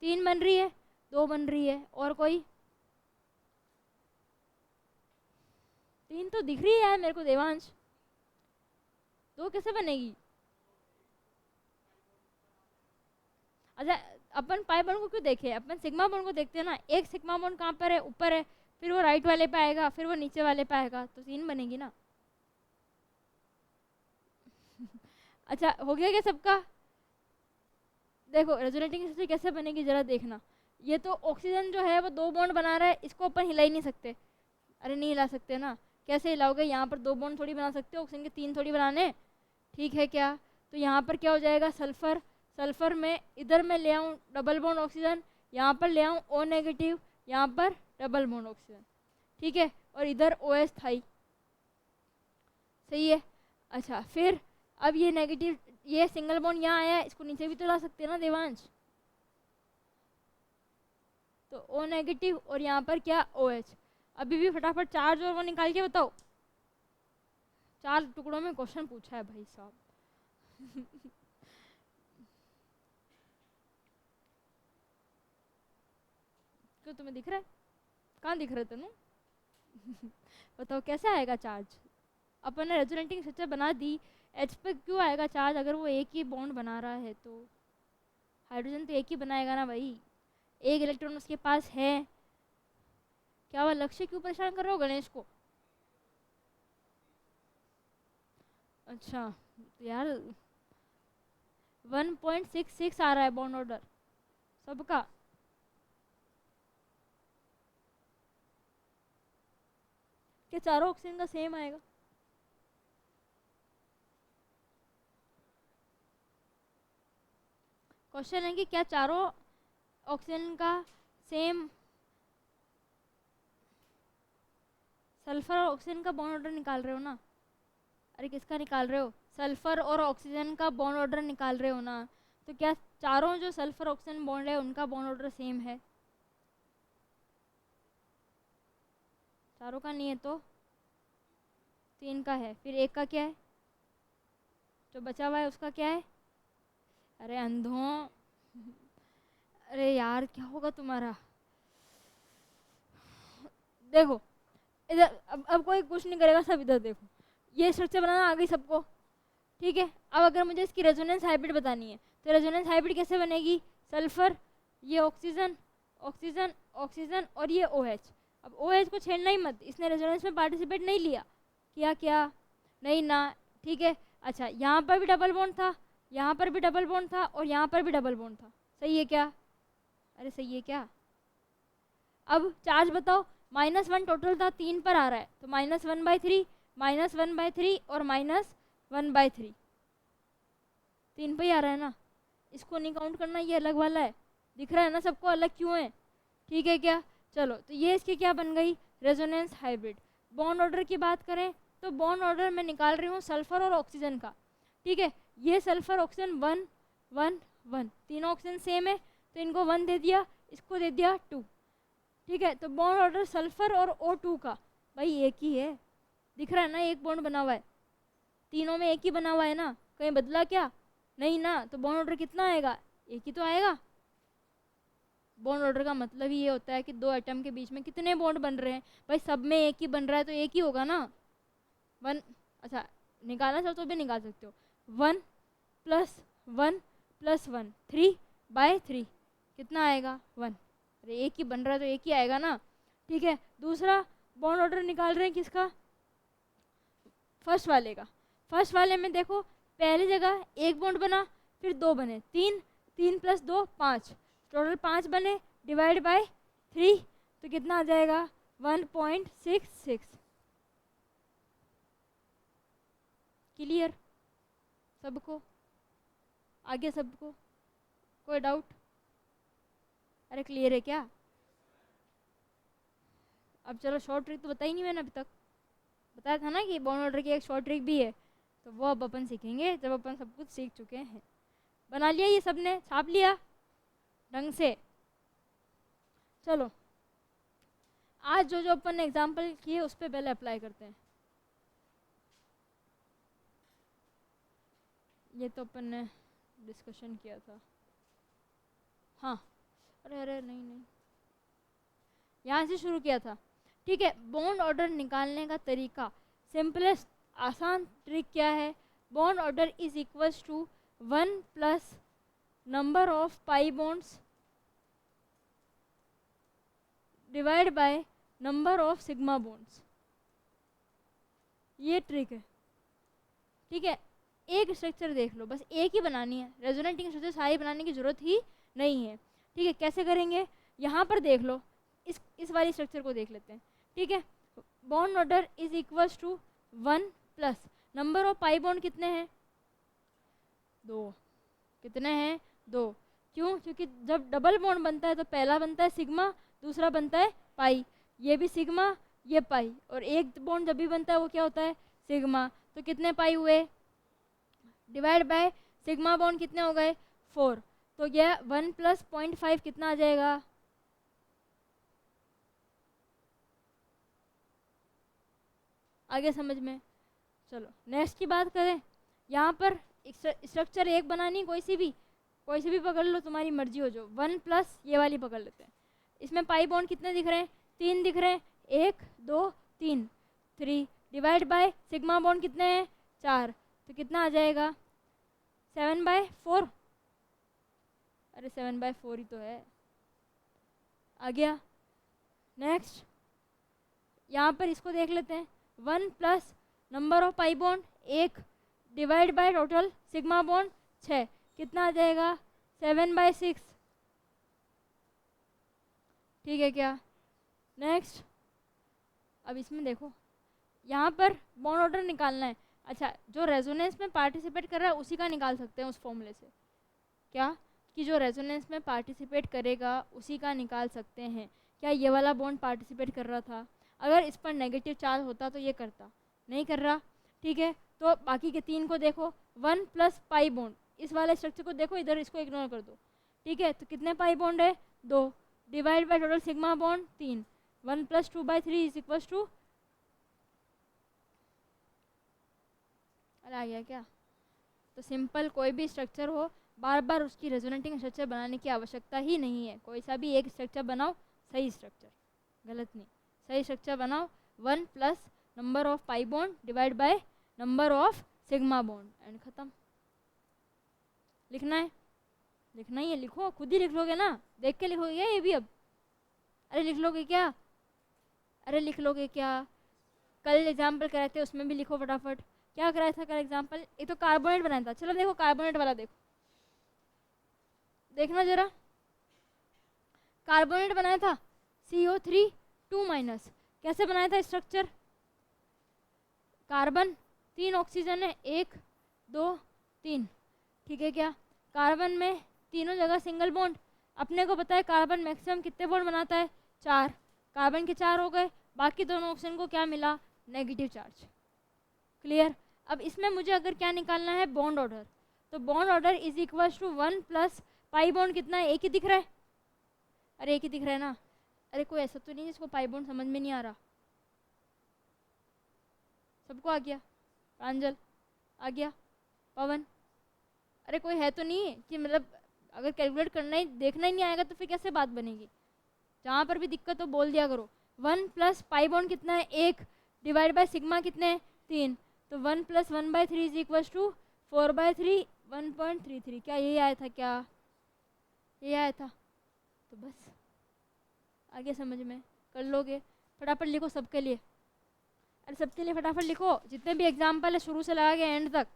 3 बन रही है, 2 बन रही है, और कोई 3 तो दिख रही है यार मेरे को देवांश, 2 कैसे बनेगी? अच्छा, अपन पाई बॉन्ड को क्यों देखे? अपन सिग्मा बॉन्ड को देखते हैं ना। एक सिग्मा बॉन्ड कहाँ पर है? ऊपर है, फिर वो राइट वाले पे आएगा, फिर वो नीचे वाले पे आएगा, तो 3 बनेगी ना। अच्छा, हो गया क्या सबका? देखो रेजोनेटिंग स्ट्रक्चर कैसे बनेगी जरा देखना। ये तो ऑक्सीजन जो है वो 2 बॉन्ड बना रहा है, इसको अपन हिला ही नहीं सकते। अरे नहीं हिला सकते ना, कैसे हिलाओगे? यहाँ पर 2 बॉन्ड थोड़ी बना सकते हो, ऑक्सीजन के 3 थोड़ी बनाने। ठीक है क्या? तो यहाँ पर क्या हो जाएगा? सल्फर, सल्फर में इधर मैं ले आऊँ डबल बॉन्ड ऑक्सीजन, यहाँ पर ले आऊँ O नेगेटिव, यहाँ पर डबल बॉन्ड ऑक्सीजन। ठीक है, और इधर OH था ही। सही है। अच्छा, फिर अब ये नेगेटिव, ये सिंगल बॉन्ड यहाँ आया है, इसको नीचे भी तो ला सकते हैं ना देवांश। तो O नेगेटिव और यहाँ पर क्या? OH। अभी भी फटाफट चार्ज और वो निकाल के बताओ। 4 टुकड़ों में क्वेश्चन पूछा है भाई साहब। क्यों तुम्हें दिख रहा है? कहाँ दिख रहा है तनु? बताओ कैसे आएगा चार्ज? अपन ने रेजोनेटिंग स्ट्रक्चर बना दी, एच पे क्यों आएगा चार्ज अगर वो एक ही बॉन्ड बना रहा है? तो हाइड्रोजन तो एक ही बनाएगा ना भाई, एक इलेक्ट्रॉन उसके पास है। क्या हुआ, लक्ष्य क्यों परेशान कर रहे हो गणेश को? अच्छा तो यार 1.66 आ रहा है बॉन्ड ऑर्डर सबका। क्या चारों ऑक्सीजन का सेम आएगा? क्वेश्चन है कि क्या चारों ऑक्सीजन का सेम? सल्फर और ऑक्सीजन का बॉन्ड ऑर्डर निकाल रहे हो ना? अरे किसका निकाल रहे हो? सल्फर और ऑक्सीजन का बॉन्ड ऑर्डर निकाल रहे हो ना? तो क्या चारों जो सल्फर ऑक्सीजन बॉन्ड है उनका बॉन्ड ऑर्डर सेम है? चारों का नहीं है तो 3 का है, फिर एक का क्या है? जो बचा हुआ है उसका क्या है? अरे अंधों, अरे यार क्या होगा तुम्हारा? देखो इधर, अब कोई कुछ नहीं करेगा, सब इधर देखो। ये स्ट्रक्चर बनाना आ गई सबको, ठीक है। अब अगर मुझे इसकी रेजोनेंस हाइब्रिड बतानी है तो रेजोनेंस हाइब्रिड कैसे बनेगी? सल्फर, ये ऑक्सीजन, ऑक्सीजन, ऑक्सीजन और ये OH। अब OH को छेड़ना ही मत, इसने रेजोनेंस में पार्टिसिपेट नहीं लिया। किया क्या? नहीं ना, ठीक है। अच्छा यहाँ पर भी डबल बॉन्ड था, यहाँ पर भी डबल बॉन्ड था और यहाँ पर भी डबल बॉन्ड था, सही है क्या? अरे सही है क्या? अब चार्ज बताओ, -1 टोटल था, 3 पर आ रहा है तो -1/3, -1/3 और -1/3, 3 पे ही आ रहा है ना। इसको नहीं काउंट करना, ये अलग वाला है, दिख रहा है ना सबको अलग क्यों है, ठीक है क्या? चलो तो ये इसकी क्या बन गई? Resonance hybrid. बॉन्ड ऑर्डर की बात करें तो बॉन्ड ऑर्डर मैं निकाल रही हूँ सल्फर और ऑक्सीजन का, ठीक है। ये सल्फर ऑक्सीजन 1 1 1, तीनों ऑक्सीजन सेम है तो इनको 1 दे दिया, इसको दे दिया 2, ठीक है। तो बॉन्ड ऑर्डर सल्फर और O2 का भाई एक ही है, दिख रहा है ना, एक बॉन्ड बना हुआ है, तीनों में एक ही बना हुआ है ना, कहीं बदला क्या? नहीं ना, तो बॉन्ड ऑर्डर कितना आएगा? एक ही तो आएगा। बॉन्ड ऑर्डर का मतलब ही ये होता है कि दो एटम के बीच में कितने बॉन्ड बन रहे हैं, भाई सब में एक ही बन रहा है तो एक ही होगा ना। 1, अच्छा निकालना चाहो तो भी निकाल सकते हो, 1 + 1 + 1, 3/3 कितना आएगा? 1। अरे एक ही बन रहा है तो एक ही आएगा ना, ठीक है। दूसरा बॉन्ड ऑर्डर निकाल रहे हैं किसका? फर्स्ट वाले का। फर्स्ट वाले में देखो पहली जगह एक बॉन्ड बना, फिर 2 बने, 3, 3 + 2 5, टोटल 5 बने, डिवाइड बाय 3 तो कितना आ जाएगा? 1.66। क्लियर सबको? आगे सबको कोई डाउट? अरे क्लियर है क्या? अब चलो शॉर्ट ट्रिक तो बताई नहीं मैंने अभी तक, बताया था ना कि बॉन्ड ऑर्डर की एक शॉर्ट ट्रिक भी है, तो वो अब अपन सीखेंगे जब अपन सब कुछ सीख चुके हैं। बना लिया ये सब ने, छाप लिया ढंग से? चलो आज जो जो अपन ने एग्जाम्पल किए उस पर पहले अप्लाई करते हैं। ये तो अपन ने डिस्कशन किया था, हाँ। अरे अरे नहीं नहीं, यहाँ से शुरू किया था, ठीक है। बॉन्ड ऑर्डर निकालने का तरीका, सिंपलेस्ट आसान ट्रिक क्या है? Bond order is equals to 1 + number of pi bonds divide by number of sigma bonds, ये ट्रिक है, ठीक है। एक स्ट्रक्चर देख लो, बस एक ही बनानी है, रेजोनेटिंग स्ट्रक्चर सारी बनाने की जरूरत ही नहीं है, ठीक है। कैसे करेंगे? यहाँ पर देख लो, इस वाली स्ट्रक्चर को देख लेते हैं, ठीक है। Bond order is equals to 1 + number of pi bond कितने हैं? 2। कितने हैं? 2। क्यों? क्योंकि जब डबल बॉन्ड बनता है तो पहला बनता है सिग्मा, दूसरा बनता है पाई, ये भी सिग्मा ये पाई, और एक बॉन्ड जब भी बनता है वो क्या होता है? सिग्मा। तो कितने पाई हुए? डिवाइड बाय सिग्मा बॉन्ड कितने हो गए? 4। तो यह 1 + 0.5 कितना आ जाएगा? आगे समझ में? चलो नेक्स्ट की बात करें। यहाँ पर स्ट्रक्चर एक बनानी, कोई सी भी पकड़ लो, तुम्हारी मर्जी हो। जो 1 प्लस ये वाली पकड़ लेते हैं। इसमें पाई बॉन्ड कितने दिख रहे हैं? 3 दिख रहे हैं। 1 2 3, 3 डिवाइड बाय सिग्मा बॉन्ड कितने हैं? 4। तो कितना आ जाएगा? 7/4। अरे 7/4 ही तो है। आ गया। नेक्स्ट यहाँ पर इसको देख लेते हैं। 1 plus number of pi bond 1 divide by total sigma bond 6, कितना आ जाएगा? 7/6। ठीक है क्या? नेक्स्ट अब इसमें देखो, यहाँ पर बॉन्ड ऑर्डर निकालना है। अच्छा, जो रेजोनेंस में पार्टिसिपेट कर रहा है उसी का निकाल सकते हैं उस फॉर्मूले से। क्या? कि जो रेजोनेंस में पार्टिसिपेट करेगा उसी का निकाल सकते हैं। क्या ये वाला बॉन्ड पार्टिसिपेट कर रहा था? अगर इस पर नेगेटिव चार्ज होता तो ये करता, नहीं कर रहा। ठीक है, तो बाकी के 3 को देखो। 1 प्लस पाई बॉन्ड, इस वाले स्ट्रक्चर को देखो, इधर इसको इग्नोर कर दो। ठीक है, तो कितने पाई बॉन्ड है? 2 divide by total sigma bond 3। 1 + 2/3 is equal to, अरे आ गया क्या? तो सिंपल कोई भी स्ट्रक्चर हो, बार बार उसकी रेजोनेटिंग स्ट्रक्चर बनाने की आवश्यकता ही नहीं है। कोई सा भी एक स्ट्रक्चर बनाओ, सही स्ट्रक्चर, गलत नहीं, सही स्ट्रक्चर बनाओ। 1 plus number of pi bond divide by number of sigma bond, and ख़त्म। लिखना है, लिखना ही है, लिखो। खुद ही लिख लोगे ना? देख के लिखोगे क्या ये भी अब? अरे लिख लोगे क्या? अरे लिख लोगे क्या? कल एग्जाम्पल कराए थे उसमें भी लिखो फटाफट। क्या कराया था कल एग्जाम्पल? एक तो कार्बोनेट बनाया था। चलो देखो कार्बोनेट वाला देखो, देखना जरा। कार्बोनेट बनाया था CO3 2-। कैसे बनाया था स्ट्रक्चर? कार्बन 3 ऑक्सीजन है, 1 2 3। ठीक है क्या? कार्बन में तीनों जगह सिंगल बॉन्ड। अपने को पता है कार्बन मैक्सिमम कितने बॉन्ड बनाता है? 4। कार्बन के 4 हो गए, बाकी दोनों ऑक्सीजन को क्या मिला? Negative charge. क्लियर? अब इसमें मुझे अगर क्या निकालना है? Bond order. तो bond order is equal to 1 plus pi bond कितना है? एक ही दिख रहा है। अरे एक ही दिख रहा है ना? अरे कोई ऐसा तो नहीं जिसको पाई बॉन्ड समझ में नहीं आ रहा? सबको आ गया? प्रांजल आ गया? पवन? अरे कोई है तो नहीं कि मतलब अगर कैलकुलेट करना ही, देखना ही नहीं आएगा तो फिर कैसे बात बनेगी? जहाँ पर भी दिक्कत हो बोल दिया करो। 1 प्लस पाई बॉन्ड कितना है? 1 डिवाइड बाय सिग्मा कितने हैं? 3। तो 1 + 1/3 इज इक्वल टू 4/3, 1.33। क्या यही आया था? क्या यही आया था? तो बस आगे समझ में कर लोगे। फटाफट लिखो सबके लिए। अरे सबके लिए फटाफट लिखो, जितने भी एग्जाम्पल है शुरू से लगा के एंड तक।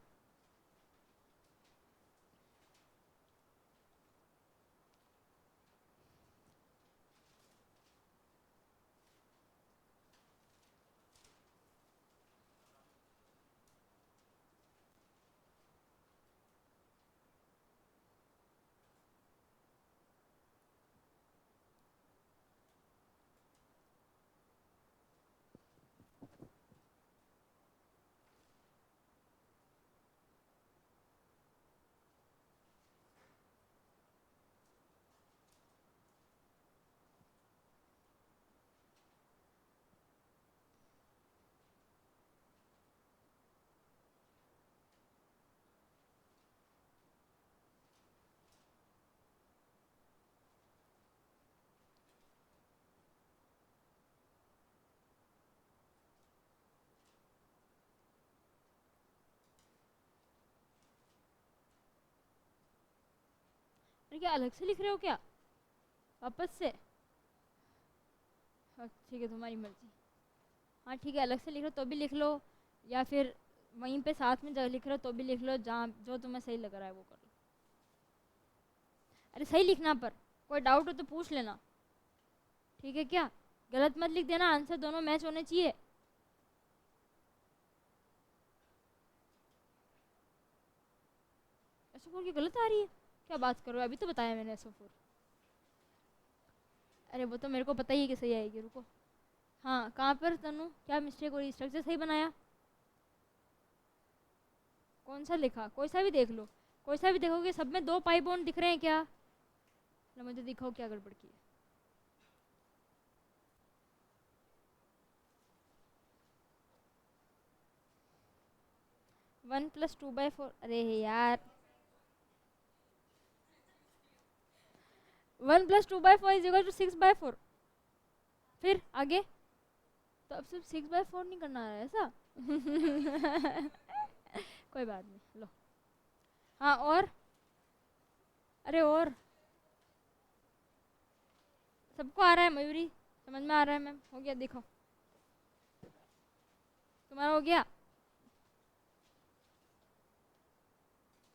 अरे क्या अलग से लिख रहे हो क्या वापस से? हाँ ठीक है, तुम्हारी मर्जी। हाँ ठीक है, अलग से लिख लो तो भी लिख लो, या फिर वहीं पे साथ में जब लिख रहे हो तो भी लिख लो, जहाँ जो तुम्हें सही लग रहा है वो कर लो। अरे सही लिखना, पर कोई डाउट हो तो पूछ लेना। ठीक है क्या? गलत मत लिख देना, आंसर दोनों मैच होने चाहिए। SO4 की गलत आ रही है? क्या बात करो, अभी तो बताया मैंने SO4। अरे वो तो मेरे को पता ही है कि सही आएगी, रुको। हाँ कहाँ पर तनु क्या मिस्टेक हो रही? स्ट्रक्चर सही बनाया? कौन सा लिखा? कोई सा भी देख लो, कोई सा भी देखोगे सब में 2 पाई बॉन्ड दिख रहे हैं क्या? ना मुझे दिखाओ क्या गड़बड़ की है। 1+2/4, अरे यार 1+2/4 = 6/4। फिर आगे तो अब सिर्फ 6/4 नहीं करना है ऐसा। कोई बात नहीं, लो। हाँ और, अरे और सबको आ रहा है? मयूरी समझ में आ रहा है? मैम हो गया, देखो तुम्हारा हो गया,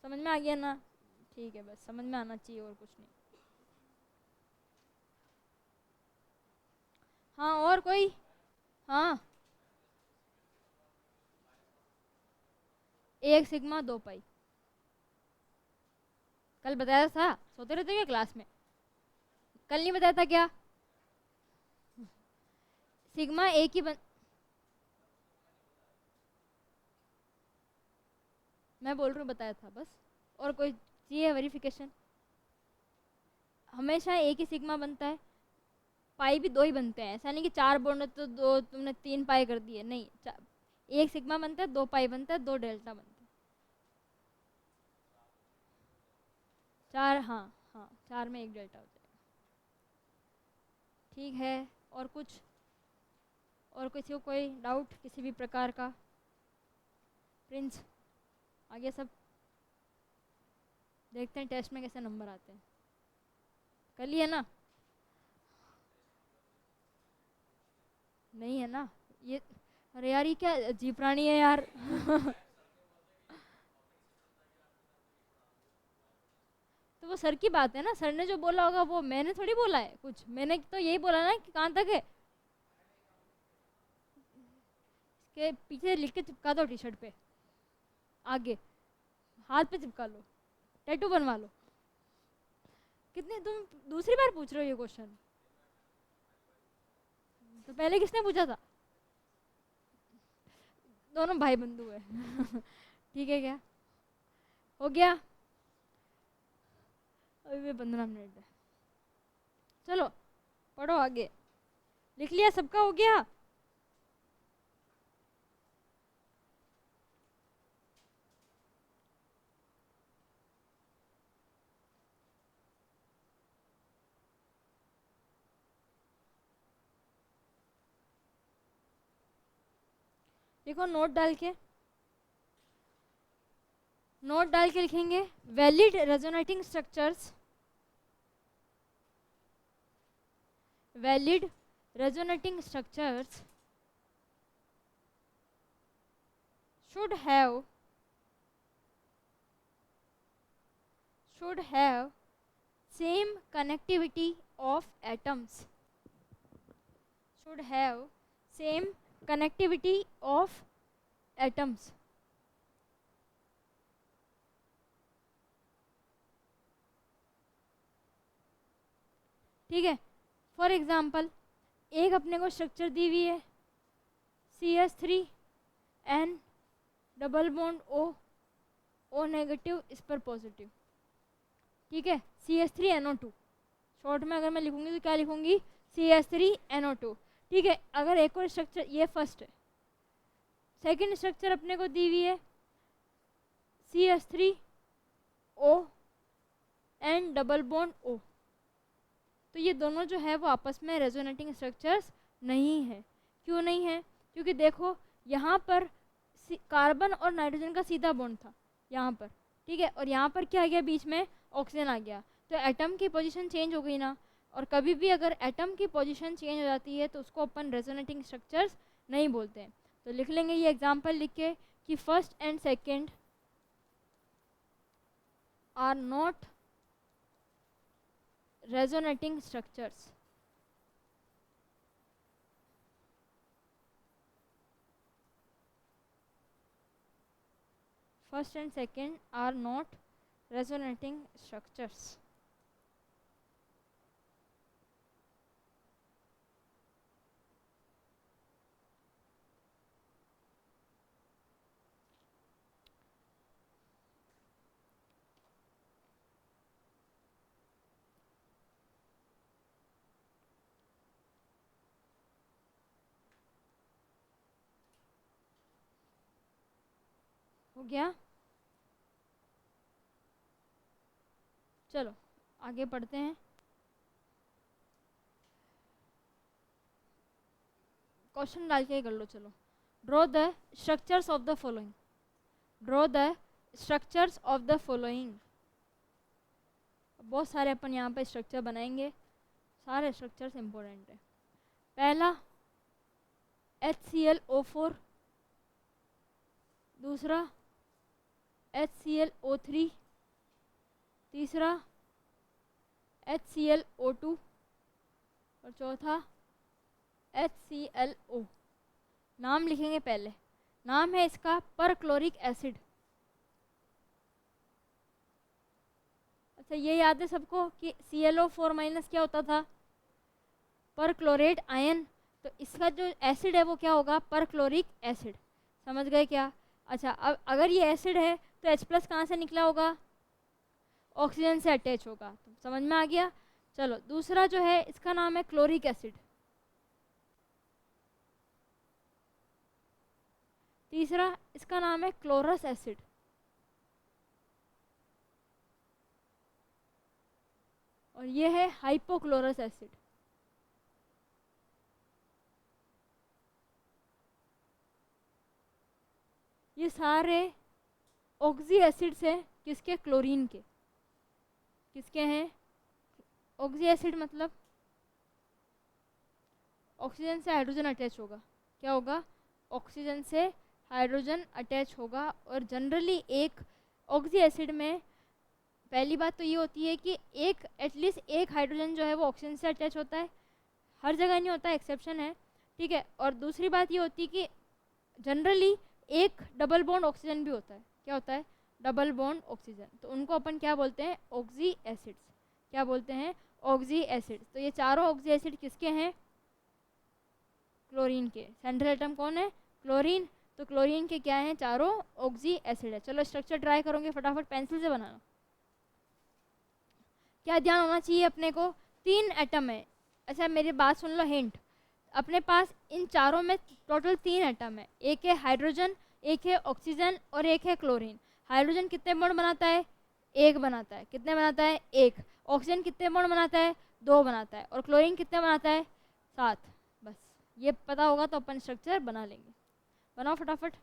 समझ में आ गया ना? ठीक है, बस समझ में आना चाहिए और कुछ नहीं। हाँ और कोई? हाँ, 1 सिग्मा 2 पाई। कल बताया था, सोते रहते क्या क्लास में? कल नहीं बताया था क्या? सिग्मा एक ही मैं बोल रही हूँ बताया था बस। और कोई चाहिए वेरिफिकेशन? हमेशा एक ही सिग्मा बनता है, पाई भी 2 ही बनते हैं। ऐसा नहीं कि 4 बॉन्ड है तो 2 तुमने 3 पाई कर दिए, नहीं। 1 सिग्मा बनता है, 2 पाई बनता है, 2 डेल्टा बनता है। 4, हाँ हाँ, 4 में 1 डेल्टा हो जाएगा। ठीक है, और कुछ? और किसी को कोई डाउट किसी भी प्रकार का? प्रिंस आगे सब देखते हैं टेस्ट में कैसे नंबर आते हैं। कल ही है ना? नहीं है ना ये? अरे यार ये क्या अजीब प्राणी है यार। तो वो सर की बात है ना, सर ने जो बोला होगा वो, मैंने थोड़ी बोला है कुछ। मैंने तो यही बोला ना कि कहाँ तक है, इसके पीछे लिख के चिपका दो टी शर्ट पे, आगे हाथ पे चिपका लो, टैटू बनवा लो। कितने तुम दूसरी बार पूछ रहे हो ये क्वेश्चन? तो पहले किसने पूछा था? दोनों भाई बंधु है। ठीक है क्या? हो गया? अभी भी 15 मिनट है, चलो पढ़ो आगे। लिख लिया? सबका हो गया? देखो नोट डाल के लिखेंगे valid resonating structures, valid resonating structures should have same connectivity of atoms, should have same connectivity of atoms। ठीक है, फॉर एग्जाम्पल एक अपने को स्ट्रक्चर दी हुई है CH3N double bond O negative, इस पर पॉजिटिव। ठीक है, CH3NO2, शॉर्ट में अगर मैं लिखूंगी तो क्या लिखूंगी? CH3NO2। ठीक है, अगर एक और स्ट्रक्चर, ये फर्स्ट है, सेकंड स्ट्रक्चर अपने को दी हुई है CH3ON डबल बॉन्ड O, तो ये दोनों जो है वो आपस में रेजोनेटिंग स्ट्रक्चर्स नहीं है। क्यों नहीं है? क्योंकि देखो यहाँ पर कार्बन और नाइट्रोजन का सीधा बॉन्ड था यहाँ पर, ठीक है, और यहाँ पर क्या आ गया? बीच में ऑक्सीजन आ गया, तो एटम की पोजीशन चेंज हो गई ना। और कभी भी अगर एटम की पोजीशन चेंज हो जाती है तो उसको अपन रेजोनेटिंग स्ट्रक्चर्स नहीं बोलते हैं। तो लिख लेंगे ये एग्जाम्पल लिख के कि first and second are not resonating structures, first and second are not resonating structures। हो गया। चलो आगे पढ़ते हैं। क्वेश्चन डाल के ही कर लो। चलो, draw the structures of the following. Draw the structures of the following. बहुत सारे अपन यहाँ पे स्ट्रक्चर बनाएंगे, सारे स्ट्रक्चर्स इंपॉर्टेंट है। पहला HClO4, दूसरा HClO3, तीसरा HClO2 और चौथा HClO। नाम लिखेंगे पहले। नाम है इसका परक्लोरिक एसिड। अच्छा, ये याद है सबको कि ClO4- क्या होता था? Perchlorate ion. तो इसका जो एसिड है वो क्या होगा? Perchloric acid. समझ गए क्या? अच्छा, अब अगर ये एसिड है तो H+ कहाँ से निकला होगा? ऑक्सीजन से अटैच होगा। तो समझ में आ गया। चलो, दूसरा जो है इसका नाम है क्लोरिक एसिड। तीसरा इसका नाम है क्लोरस एसिड। और ये है हाइपोक्लोरस एसिड। ये सारे ऑक्सी एसिड्स हैं। किसके? क्लोरीन के। किसके हैं? ऑक्सी एसिड मतलब ऑक्सीजन से हाइड्रोजन अटैच होगा। क्या होगा? ऑक्सीजन से हाइड्रोजन अटैच होगा। और जनरली एक ऑक्सी एसिड में पहली बात तो ये होती है कि एक एटलीस्ट एक हाइड्रोजन जो है वो ऑक्सीजन से अटैच होता है। हर जगह नहीं होता, एक्सेप्शन है, ठीक है। और दूसरी बात ये होती है कि जनरली एक डबल बॉन्ड ऑक्सीजन भी होता है। क्या होता है? Double bond oxygen. तो उनको अपन क्या बोलते हैं? Oxy acids. क्या बोलते हैं? Oxy acids. तो ये चारों ऑक्सी एसिड किसके हैं? क्लोरीन के। सेंट्रल एटम कौन है? क्लोरीन। तो क्लोरीन के क्या हैं? चारों ऑक्सी एसिड है। चलो स्ट्रक्चर ट्राई करोगे, फटाफट पेंसिल से बनाना। क्या ध्यान होना चाहिए अपने को? 3 एटम है। अच्छा मेरी बात सुन लो, हिंट। अपने पास इन चारों में टोटल 3 एटम है। एक है हाइड्रोजन, एक है ऑक्सीजन और एक है क्लोरीन। हाइड्रोजन कितने बॉन्ड बनाता है? 1 बनाता है। कितने बनाता है? 1। ऑक्सीजन कितने बॉन्ड बनाता है? 2 बनाता है। और क्लोरीन कितने बनाता है? 7। बस ये पता होगा तो अपन स्ट्रक्चर बना लेंगे। बनाओ फटाफट।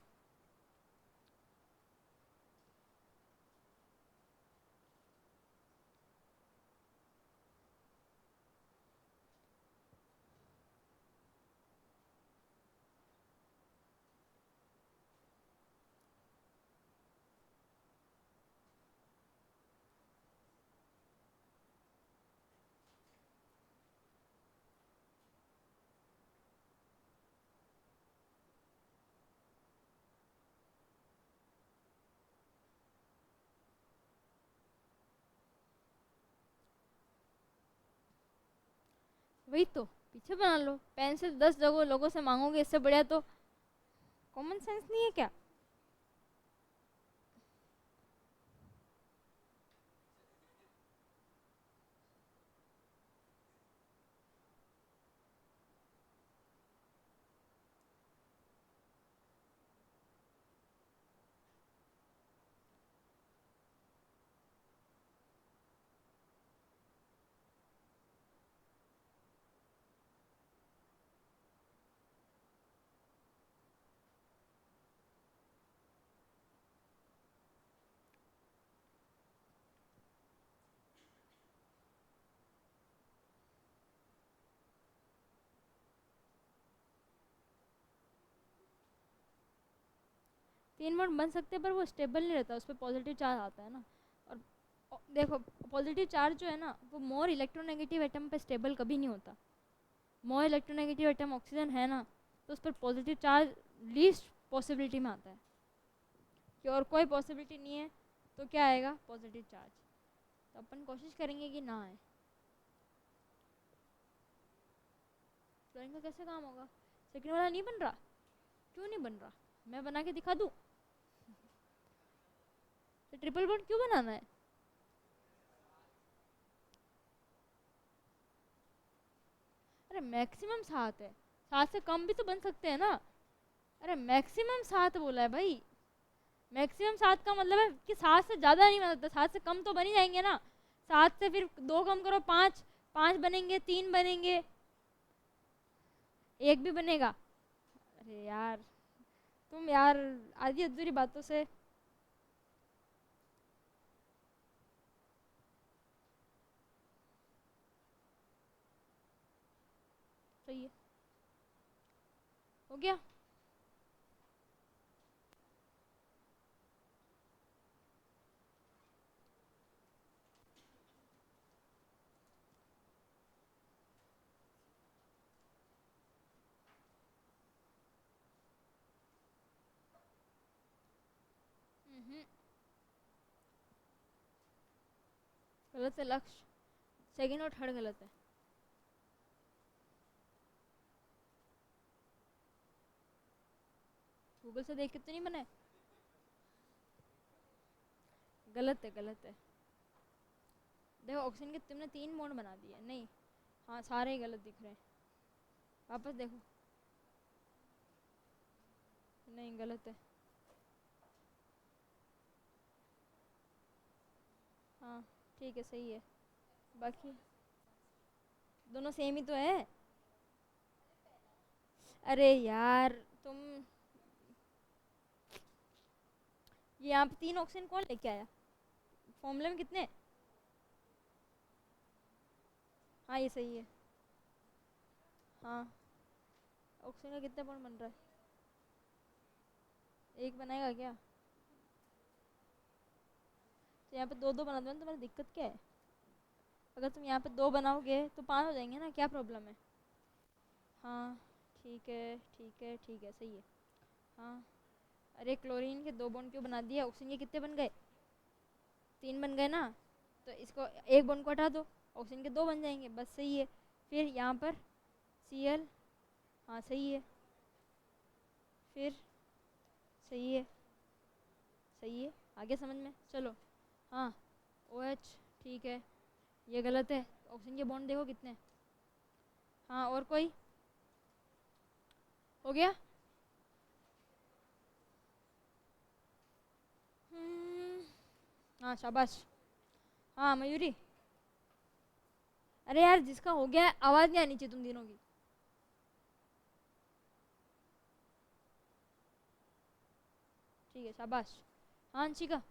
वही तो, पीछे बना लो। पेंसिल 10 जगह लोगों से मांगोगे, इससे बढ़िया तो कॉमन सेंस नहीं है क्या? तीन बॉन्ड बन सकते हैं पर वो स्टेबल नहीं रहता, उस पर पॉजिटिव चार्ज आता है ना। और देखो, पॉजिटिव चार्ज जो है ना वो मोर इलेक्ट्रोनेगेटिव एटम पे स्टेबल कभी नहीं होता। मोर इलेक्ट्रोनेगेटिव एटम ऑक्सीजन है ना, तो उस पर पॉजिटिव चार्ज लीस्ट पॉसिबिलिटी में आता है कि और कोई पॉसिबिलिटी नहीं है तो क्या आएगा? Positive charge. तो अपन कोशिश करेंगे कि ना आए। फ्लोरीन का कैसे काम होगा? सेकंड वाला नहीं बन रहा? क्यों नहीं बन रहा? मैं बना के दिखा दूँ? तो ट्रिपल बॉन्ड क्यों बनाना है? अरे मैक्सिमम 7 है, 7 से कम भी तो बन सकते हैं ना। अरे मैक्सिमम 7 बोला है भाई। मैक्सिमम 7 का मतलब है कि 7 से ज़्यादा नहीं बन सकता, 7 से कम तो बन ही जाएंगे ना। 7 से फिर 2 कम करो 5, 5 बनेंगे, 3 बनेंगे, 1 भी बनेगा। अरे यार तुम यार आधी अधूरी बातों से। सही है, हो गया। गलत है लक्ष्य, सेकंड और थर्ड गलत है। गूगल से देख के तो नहीं बना है। गलत है, गलत है। देखो ऑक्सीजन के तुमने 3 बॉन्ड बना दिए, नहीं, हाँ सारे ही गलत दिख रहे हैं। वापस देखो, नहीं गलत है। हाँ ठीक है, सही है। बाकी दोनों सेम ही तो है। अरे यार तुम, ये यहाँ पे 3 ऑक्सीजन कौन लेके आया? फॉर्मूले में कितने? हाँ ये सही है। हाँ ऑक्सीजन का कितना बॉन्ड बन रहा है? एक बनाएगा क्या? तो यहाँ पे 2 2 बना दो ना, तुम्हारी दिक्कत क्या है? अगर तुम यहाँ पे 2 बनाओगे तो 5 हो जाएंगे ना, क्या प्रॉब्लम है? हाँ ठीक है, ठीक है, ठीक है, सही है। हाँ अरे क्लोरीन के 2 बॉन्ड क्यों बना दिए? ऑक्सीजन के कितने बन गए? 3 बन गए ना, तो इसको एक बॉन्ड को हटा दो, ऑक्सीजन के 2 बन जाएंगे, बस सही है। फिर यहाँ पर Cl, हाँ सही है। फिर सही है, सही है, आगे समझ में चलो। हाँ OH, ठीक है, ये गलत है। ऑक्सीजन के बॉन्ड देखो कितने। हाँ और कोई? हो गया। हाँ शाबाश। हाँ मयूरी। अरे यार जिसका हो गया आवाज़ नहीं आनी चाहिए तुम तीनों की। ठीक है शाबाश। हाँ अंशिका।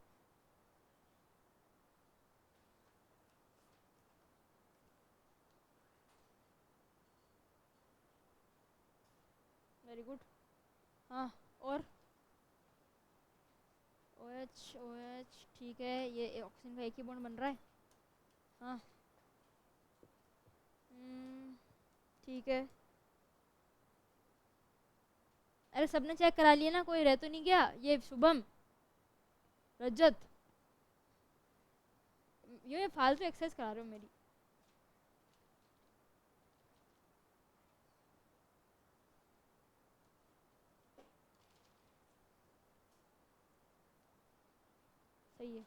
Very good. हाँ और OH, OH, ठीक है, ये ऑक्सीजन का एक ही बॉन्ड बन रहा है। हाँ ठीक है। अरे सबने चेक करा लिया ना, कोई रह तो नहीं गया? ये शुभम, रजत, ये फालतू एक्सरसाइज करा रहे हो मेरी। सही है।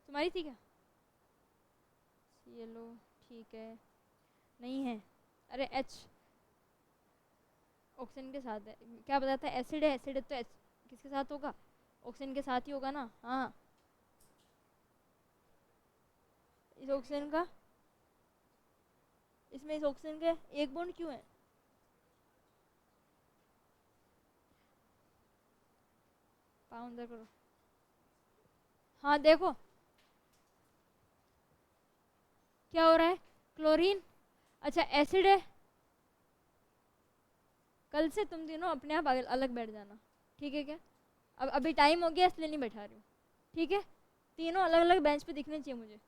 तुम्हारी थी क्या? येलो, ठीक है, नहीं है। अरे H ऑक्सीजन के साथ है, क्या बताता है? एसिड है, एसिड है तो H किसके साथ होगा? ऑक्सीजन के साथ ही होगा ना। हाँ इस ऑक्सीजन का, इसमें इस ऑक्सीजन के एक बॉन्ड क्यों है? पाँव अंदर करो। हाँ देखो क्या हो रहा है, क्लोरीन, अच्छा एसिड है। कल से तुम तीनों अपने आप अलग बैठ जाना, ठीक है क्या? अब अभी टाइम हो गया इसलिए नहीं बैठा रही हूँ, ठीक है? तीनों अलग अलग बेंच पे दिखने चाहिए मुझे।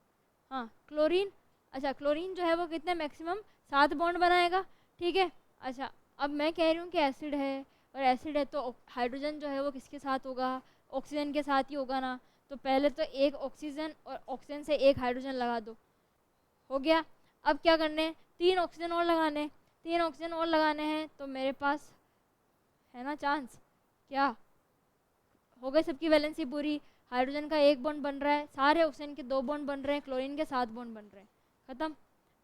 हाँ क्लोरीन, अच्छा क्लोरीन जो है वो कितने मैक्सिमम 7 बॉन्ड बनाएगा, ठीक है? अच्छा अब मैं कह रही हूँ कि एसिड है, और एसिड है तो हाइड्रोजन जो है वो किसके साथ होगा? ऑक्सीजन के साथ ही होगा ना। तो पहले तो एक ऑक्सीजन और ऑक्सीजन से एक हाइड्रोजन लगा दो, हो गया। अब क्या करने हैं? 3 ऑक्सीजन और लगाने हैं, 3 ऑक्सीजन और लगाने हैं तो मेरे पास है ना चांस, क्या हो गई सबकी वैलेंसी पूरी। हाइड्रोजन का एक बॉन्ड बन रहा है, सारे ऑक्सीजन के 2 बॉन्ड बन रहे हैं, क्लोरीन के 7 बॉन्ड बन रहे हैं, खत्म,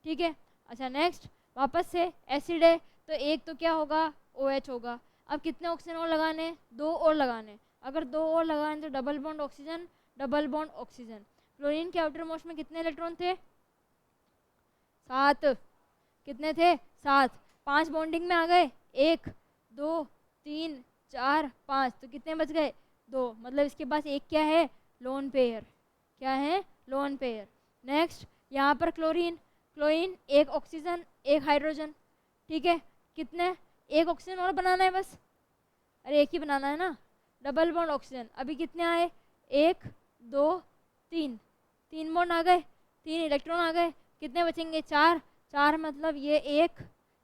ठीक है? अच्छा नेक्स्ट वापस से एसिड है तो एक तो क्या होगा, OH होगा। अब कितने ऑक्सीजन और लगाने, 2 और लगाने। अगर 2 और लगाने तो double bond oxygen, double bond oxygen. Chlorine के आउटर मोस्ट में कितने इलेक्ट्रॉन थे, 7। कितने थे, 7। 5 बॉन्डिंग में आ गए, 1 2 3 4 5, तो कितने बच गए, 2। मतलब इसके पास एक क्या है, लोन पेयर। क्या है, लोन पेयर। नेक्स्ट यहाँ पर क्लोरीन, क्लोरीन एक ऑक्सीजन एक हाइड्रोजन, ठीक है। कितने, एक ऑक्सीजन और बनाना है बस, अरे एक ही बनाना है ना, डबल बॉन्ड ऑक्सीजन। अभी कितने आए, 1 2 3, 3 बॉन्ड आ गए, 3 इलेक्ट्रॉन आ गए। कितने बचेंगे, 4। 4 मतलब ये एक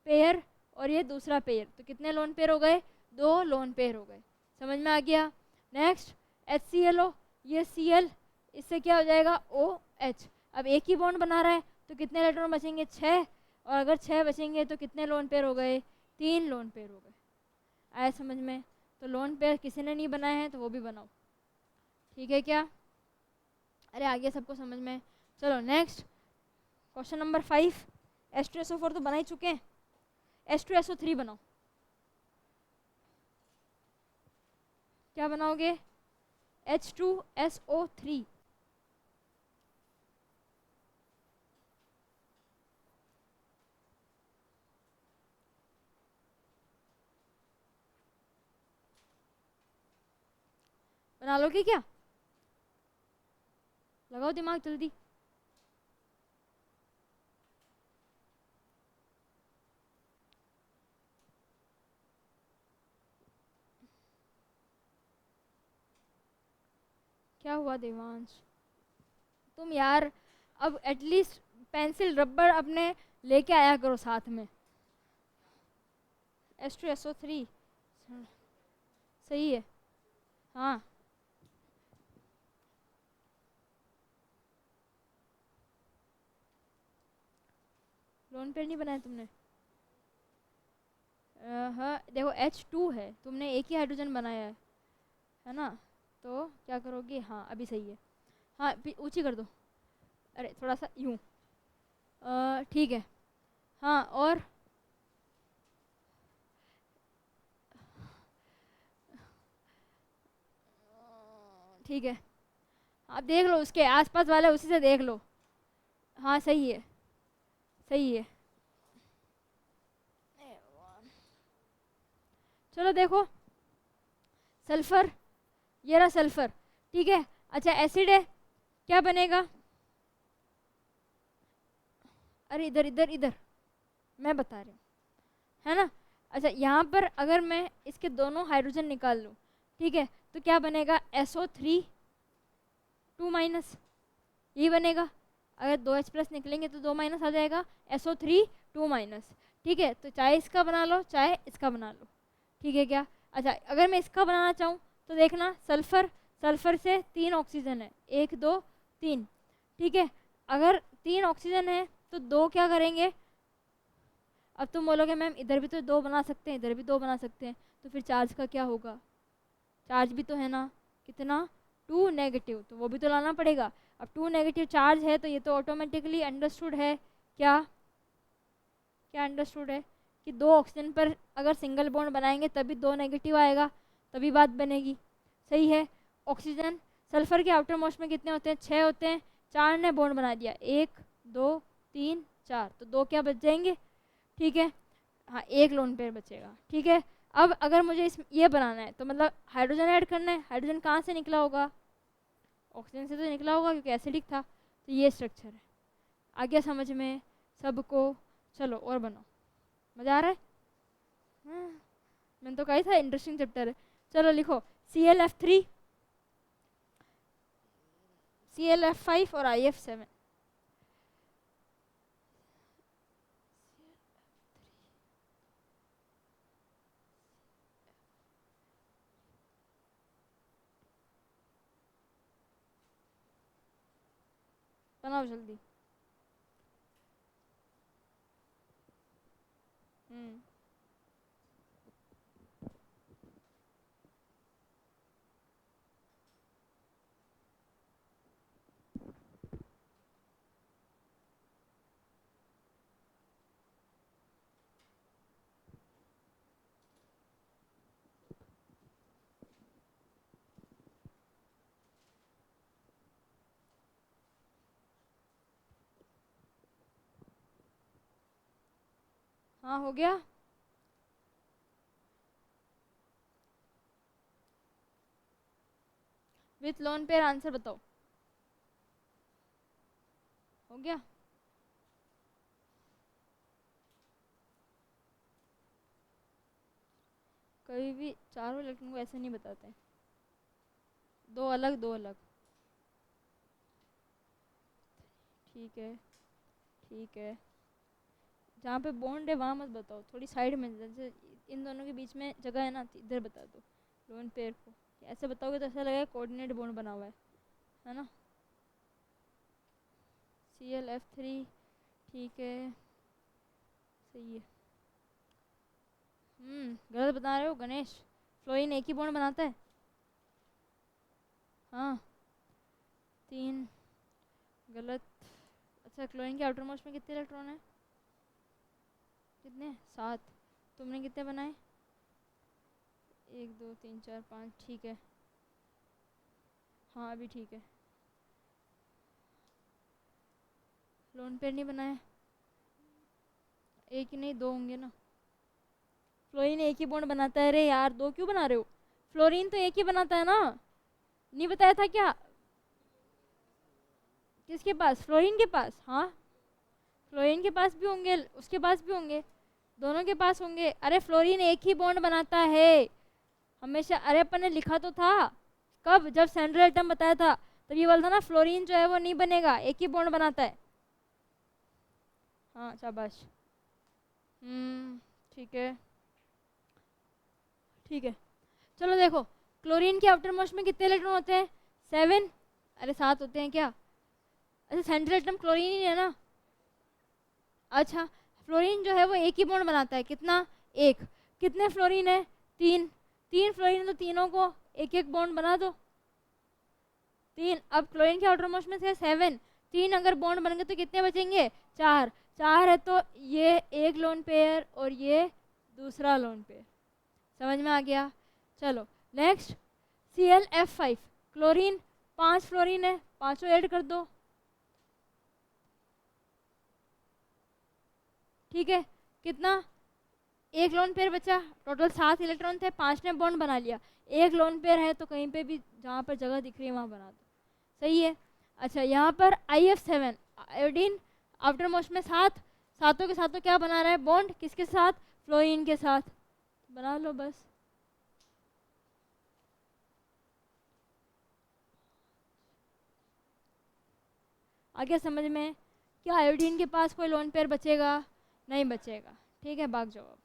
पेयर और ये दूसरा पेयर, तो कितने लोन पेयर हो गए, 2 लोन पेयर हो गए। समझ में आ गया। नेक्स्ट HClO, ये Cl, इससे क्या हो जाएगा, OH। अब एक ही बॉन्ड बना रहा है तो कितने इलेक्ट्रॉन बचेंगे, 6। और अगर 6 बचेंगे तो कितने लोन पेयर हो गए, 3 लोन पेयर हो गए। आया समझ में। तो लोन पेयर किसी ने नहीं बनाए हैं तो वो भी बनाओ, ठीक है क्या। अरे आगे सबको समझ में। चलो नेक्स्ट क्वेश्चन नंबर 5। H2SO4 तो बना ही चुके हैं, H2SO3 बनाओ। क्या बनाओगे, H2SO3। बना लोगे क्या, लगाओ दिमाग जल्दी। क्या हुआ देवांश, तुम यार अब एटलीस्ट पेंसिल रबर अपने लेके आया करो साथ में। H2SO3 सही है, हाँ। लोन पेयर नहीं बनाया तुमने, हाँ देखो H2 है, तुमने एक ही हाइड्रोजन बनाया है ना। तो क्या करोगे, हाँ अभी सही है, हाँ ऊंची कर दो, अरे थोड़ा सा यूं, ठीक है। हाँ और ठीक है, आप देख लो उसके आसपास वाले, उसी से देख लो। हाँ सही है, सही है। चलो देखो, सल्फर, ये रहा सल्फर, ठीक है। अच्छा एसिड है, क्या बनेगा, अरे इधर इधर इधर, मैं बता रही हूँ, है ना। अच्छा यहाँ पर अगर मैं इसके दोनों हाइड्रोजन निकाल लूँ, ठीक है, तो क्या बनेगा, SO3 2 माइनस, ये बनेगा। अगर 2H+ निकलेंगे तो 2 माइनस आ जाएगा, SO3 2 माइनस, ठीक है। तो चाहे इसका बना लो चाहे इसका बना लो, ठीक है क्या। अच्छा अगर मैं इसका बनाना चाहूँ तो देखना, सल्फर, सल्फर से 3 ऑक्सीजन है, 1 2 3, ठीक है। अगर 3 ऑक्सीजन है तो 2 क्या करेंगे, अब तुम बोलोगे मैम इधर भी तो 2 बना सकते हैं, इधर भी 2 बना सकते हैं, तो फिर चार्ज का क्या होगा, चार्ज भी तो है ना, कितना, 2 नेगेटिव, तो वो भी तो लाना पड़ेगा। अब 2 नेगेटिव चार्ज है तो ये तो ऑटोमेटिकली अंडरस्टूड है, क्या क्या अंडरस्टूड है कि 2 ऑक्सीजन पर अगर सिंगल बॉन्ड बनाएंगे तभी 2 नेगेटिव आएगा, तभी बात बनेगी, सही है। ऑक्सीजन, सल्फर के आउटर मोस्ट में कितने होते हैं, 6 होते हैं, 4 ने बॉन्ड बना दिया, 1 2 3 4, तो 2 क्या बच जाएंगे, ठीक है। हाँ एक लोन पेयर बचेगा, ठीक है। अब अगर मुझे इस ये बनाना है तो मतलब हाइड्रोजन ऐड करना है, हाइड्रोजन कहाँ से निकला होगा, ऑक्सीजन से तो निकला होगा क्योंकि एसिडिक था। तो ये स्ट्रक्चर है, आ गया समझ में सबको। चलो और बनाओ, मज़ा आ रहा है, मैंने तो कहा था इंटरेस्टिंग चैप्टर है। चलो लिखो, ClF3, ClF5 और IF7। बनाओ जल्दी। हाँ हो गया। विथ लोन पेयर आंसर बताओ। हो गया। कभी भी चारों इलेक्ट्रॉन को ऐसे नहीं बताते, दो अलग दो अलग। ठीक है ठीक है, जहाँ पे बॉन्ड है वहाँ मत बताओ, थोड़ी साइड में, जैसे इन दोनों के बीच में जगह है ना, इधर बता दो लोन पेयर को। ऐसे बताओगे तो ऐसा लगेगा कोऑर्डिनेट बॉन्ड बना हुआ है ना। ClF3 ठीक है, सही है। गलत बता रहे हो गणेश, फ्लोरीन एक ही बॉन्ड बनाता है। हाँ 3 गलत। अच्छा क्लोरीन के आउटर मोस्ट में कितने इलेक्ट्रॉन है? कितने? 7। तुमने कितने बनाए? 1 2 3 4 5, ठीक है। हाँ अभी ठीक है। लोन पेयर नहीं बनाया, एक ही नहीं दो होंगे ना। फ्लोरीन एक ही बॉन्ड बनाता है। रे यार दो क्यों बना रहे हो? फ्लोरीन तो एक ही बनाता है ना, नहीं बताया था क्या? किसके पास? फ्लोरीन के पास। हाँ फ्लोरीन के पास भी होंगे, उसके पास भी होंगे, दोनों के पास होंगे। अरे फ्लोरीन एक ही बॉन्ड बनाता है हमेशा। अरे अपन ने लिखा तो था, कब? जब सेंट्रल एटम बताया था तब ये बोला था ना, फ्लोरीन जो है वो नहीं बनेगा, एक ही बॉन्ड बनाता है। हाँ शाबाश। ठीक है ठीक है। चलो देखो, क्लोरीन के आउटर मोस्ट में कितने इलेक्ट्रॉन होते हैं? 7। अरे 7 होते हैं क्या? अच्छा सेंट्रल एटम क्लोरीन ही है ना। अच्छा फ्लोरीन जो है वो एक ही बॉन्ड बनाता है, कितना? एक। कितने फ्लोरीन है? 3। 3 फ्लोरीन है तो तीनों को एक एक बॉन्ड बना दो। 3। अब क्लोरीन के आउटर मोस्ट में से 7, 3 अगर बॉन्ड बन गए तो कितने बचेंगे? 4। 4 है तो ये एक लोन पेयर और ये दूसरा लोन पेयर। समझ में आ गया? चलो नेक्स्ट, ClF5 क्लोरीन, 5 फ्लोरीन है, पाँचों ऐड कर दो। ठीक है, कितना? एक लोन पेयर बचा, टोटल 7 इलेक्ट्रॉन थे, 5 ने बॉन्ड बना लिया। एक लोन पेयर है तो कहीं पे भी जहाँ पर जगह दिख रही है वहाँ बना दो। सही है। अच्छा यहाँ पर IF7 आयोडीन, आउटर मोस्ट में 7, सातों के सातों क्या बना रहा है? बॉन्ड। किसके साथ? फ्लोरीन के साथ। बना लो बस। आगे समझ में? क्या आयोडीन के पास कोई लोन पेयर बचेगा? नहीं बचेगा। ठीक है भाग जाओ अब।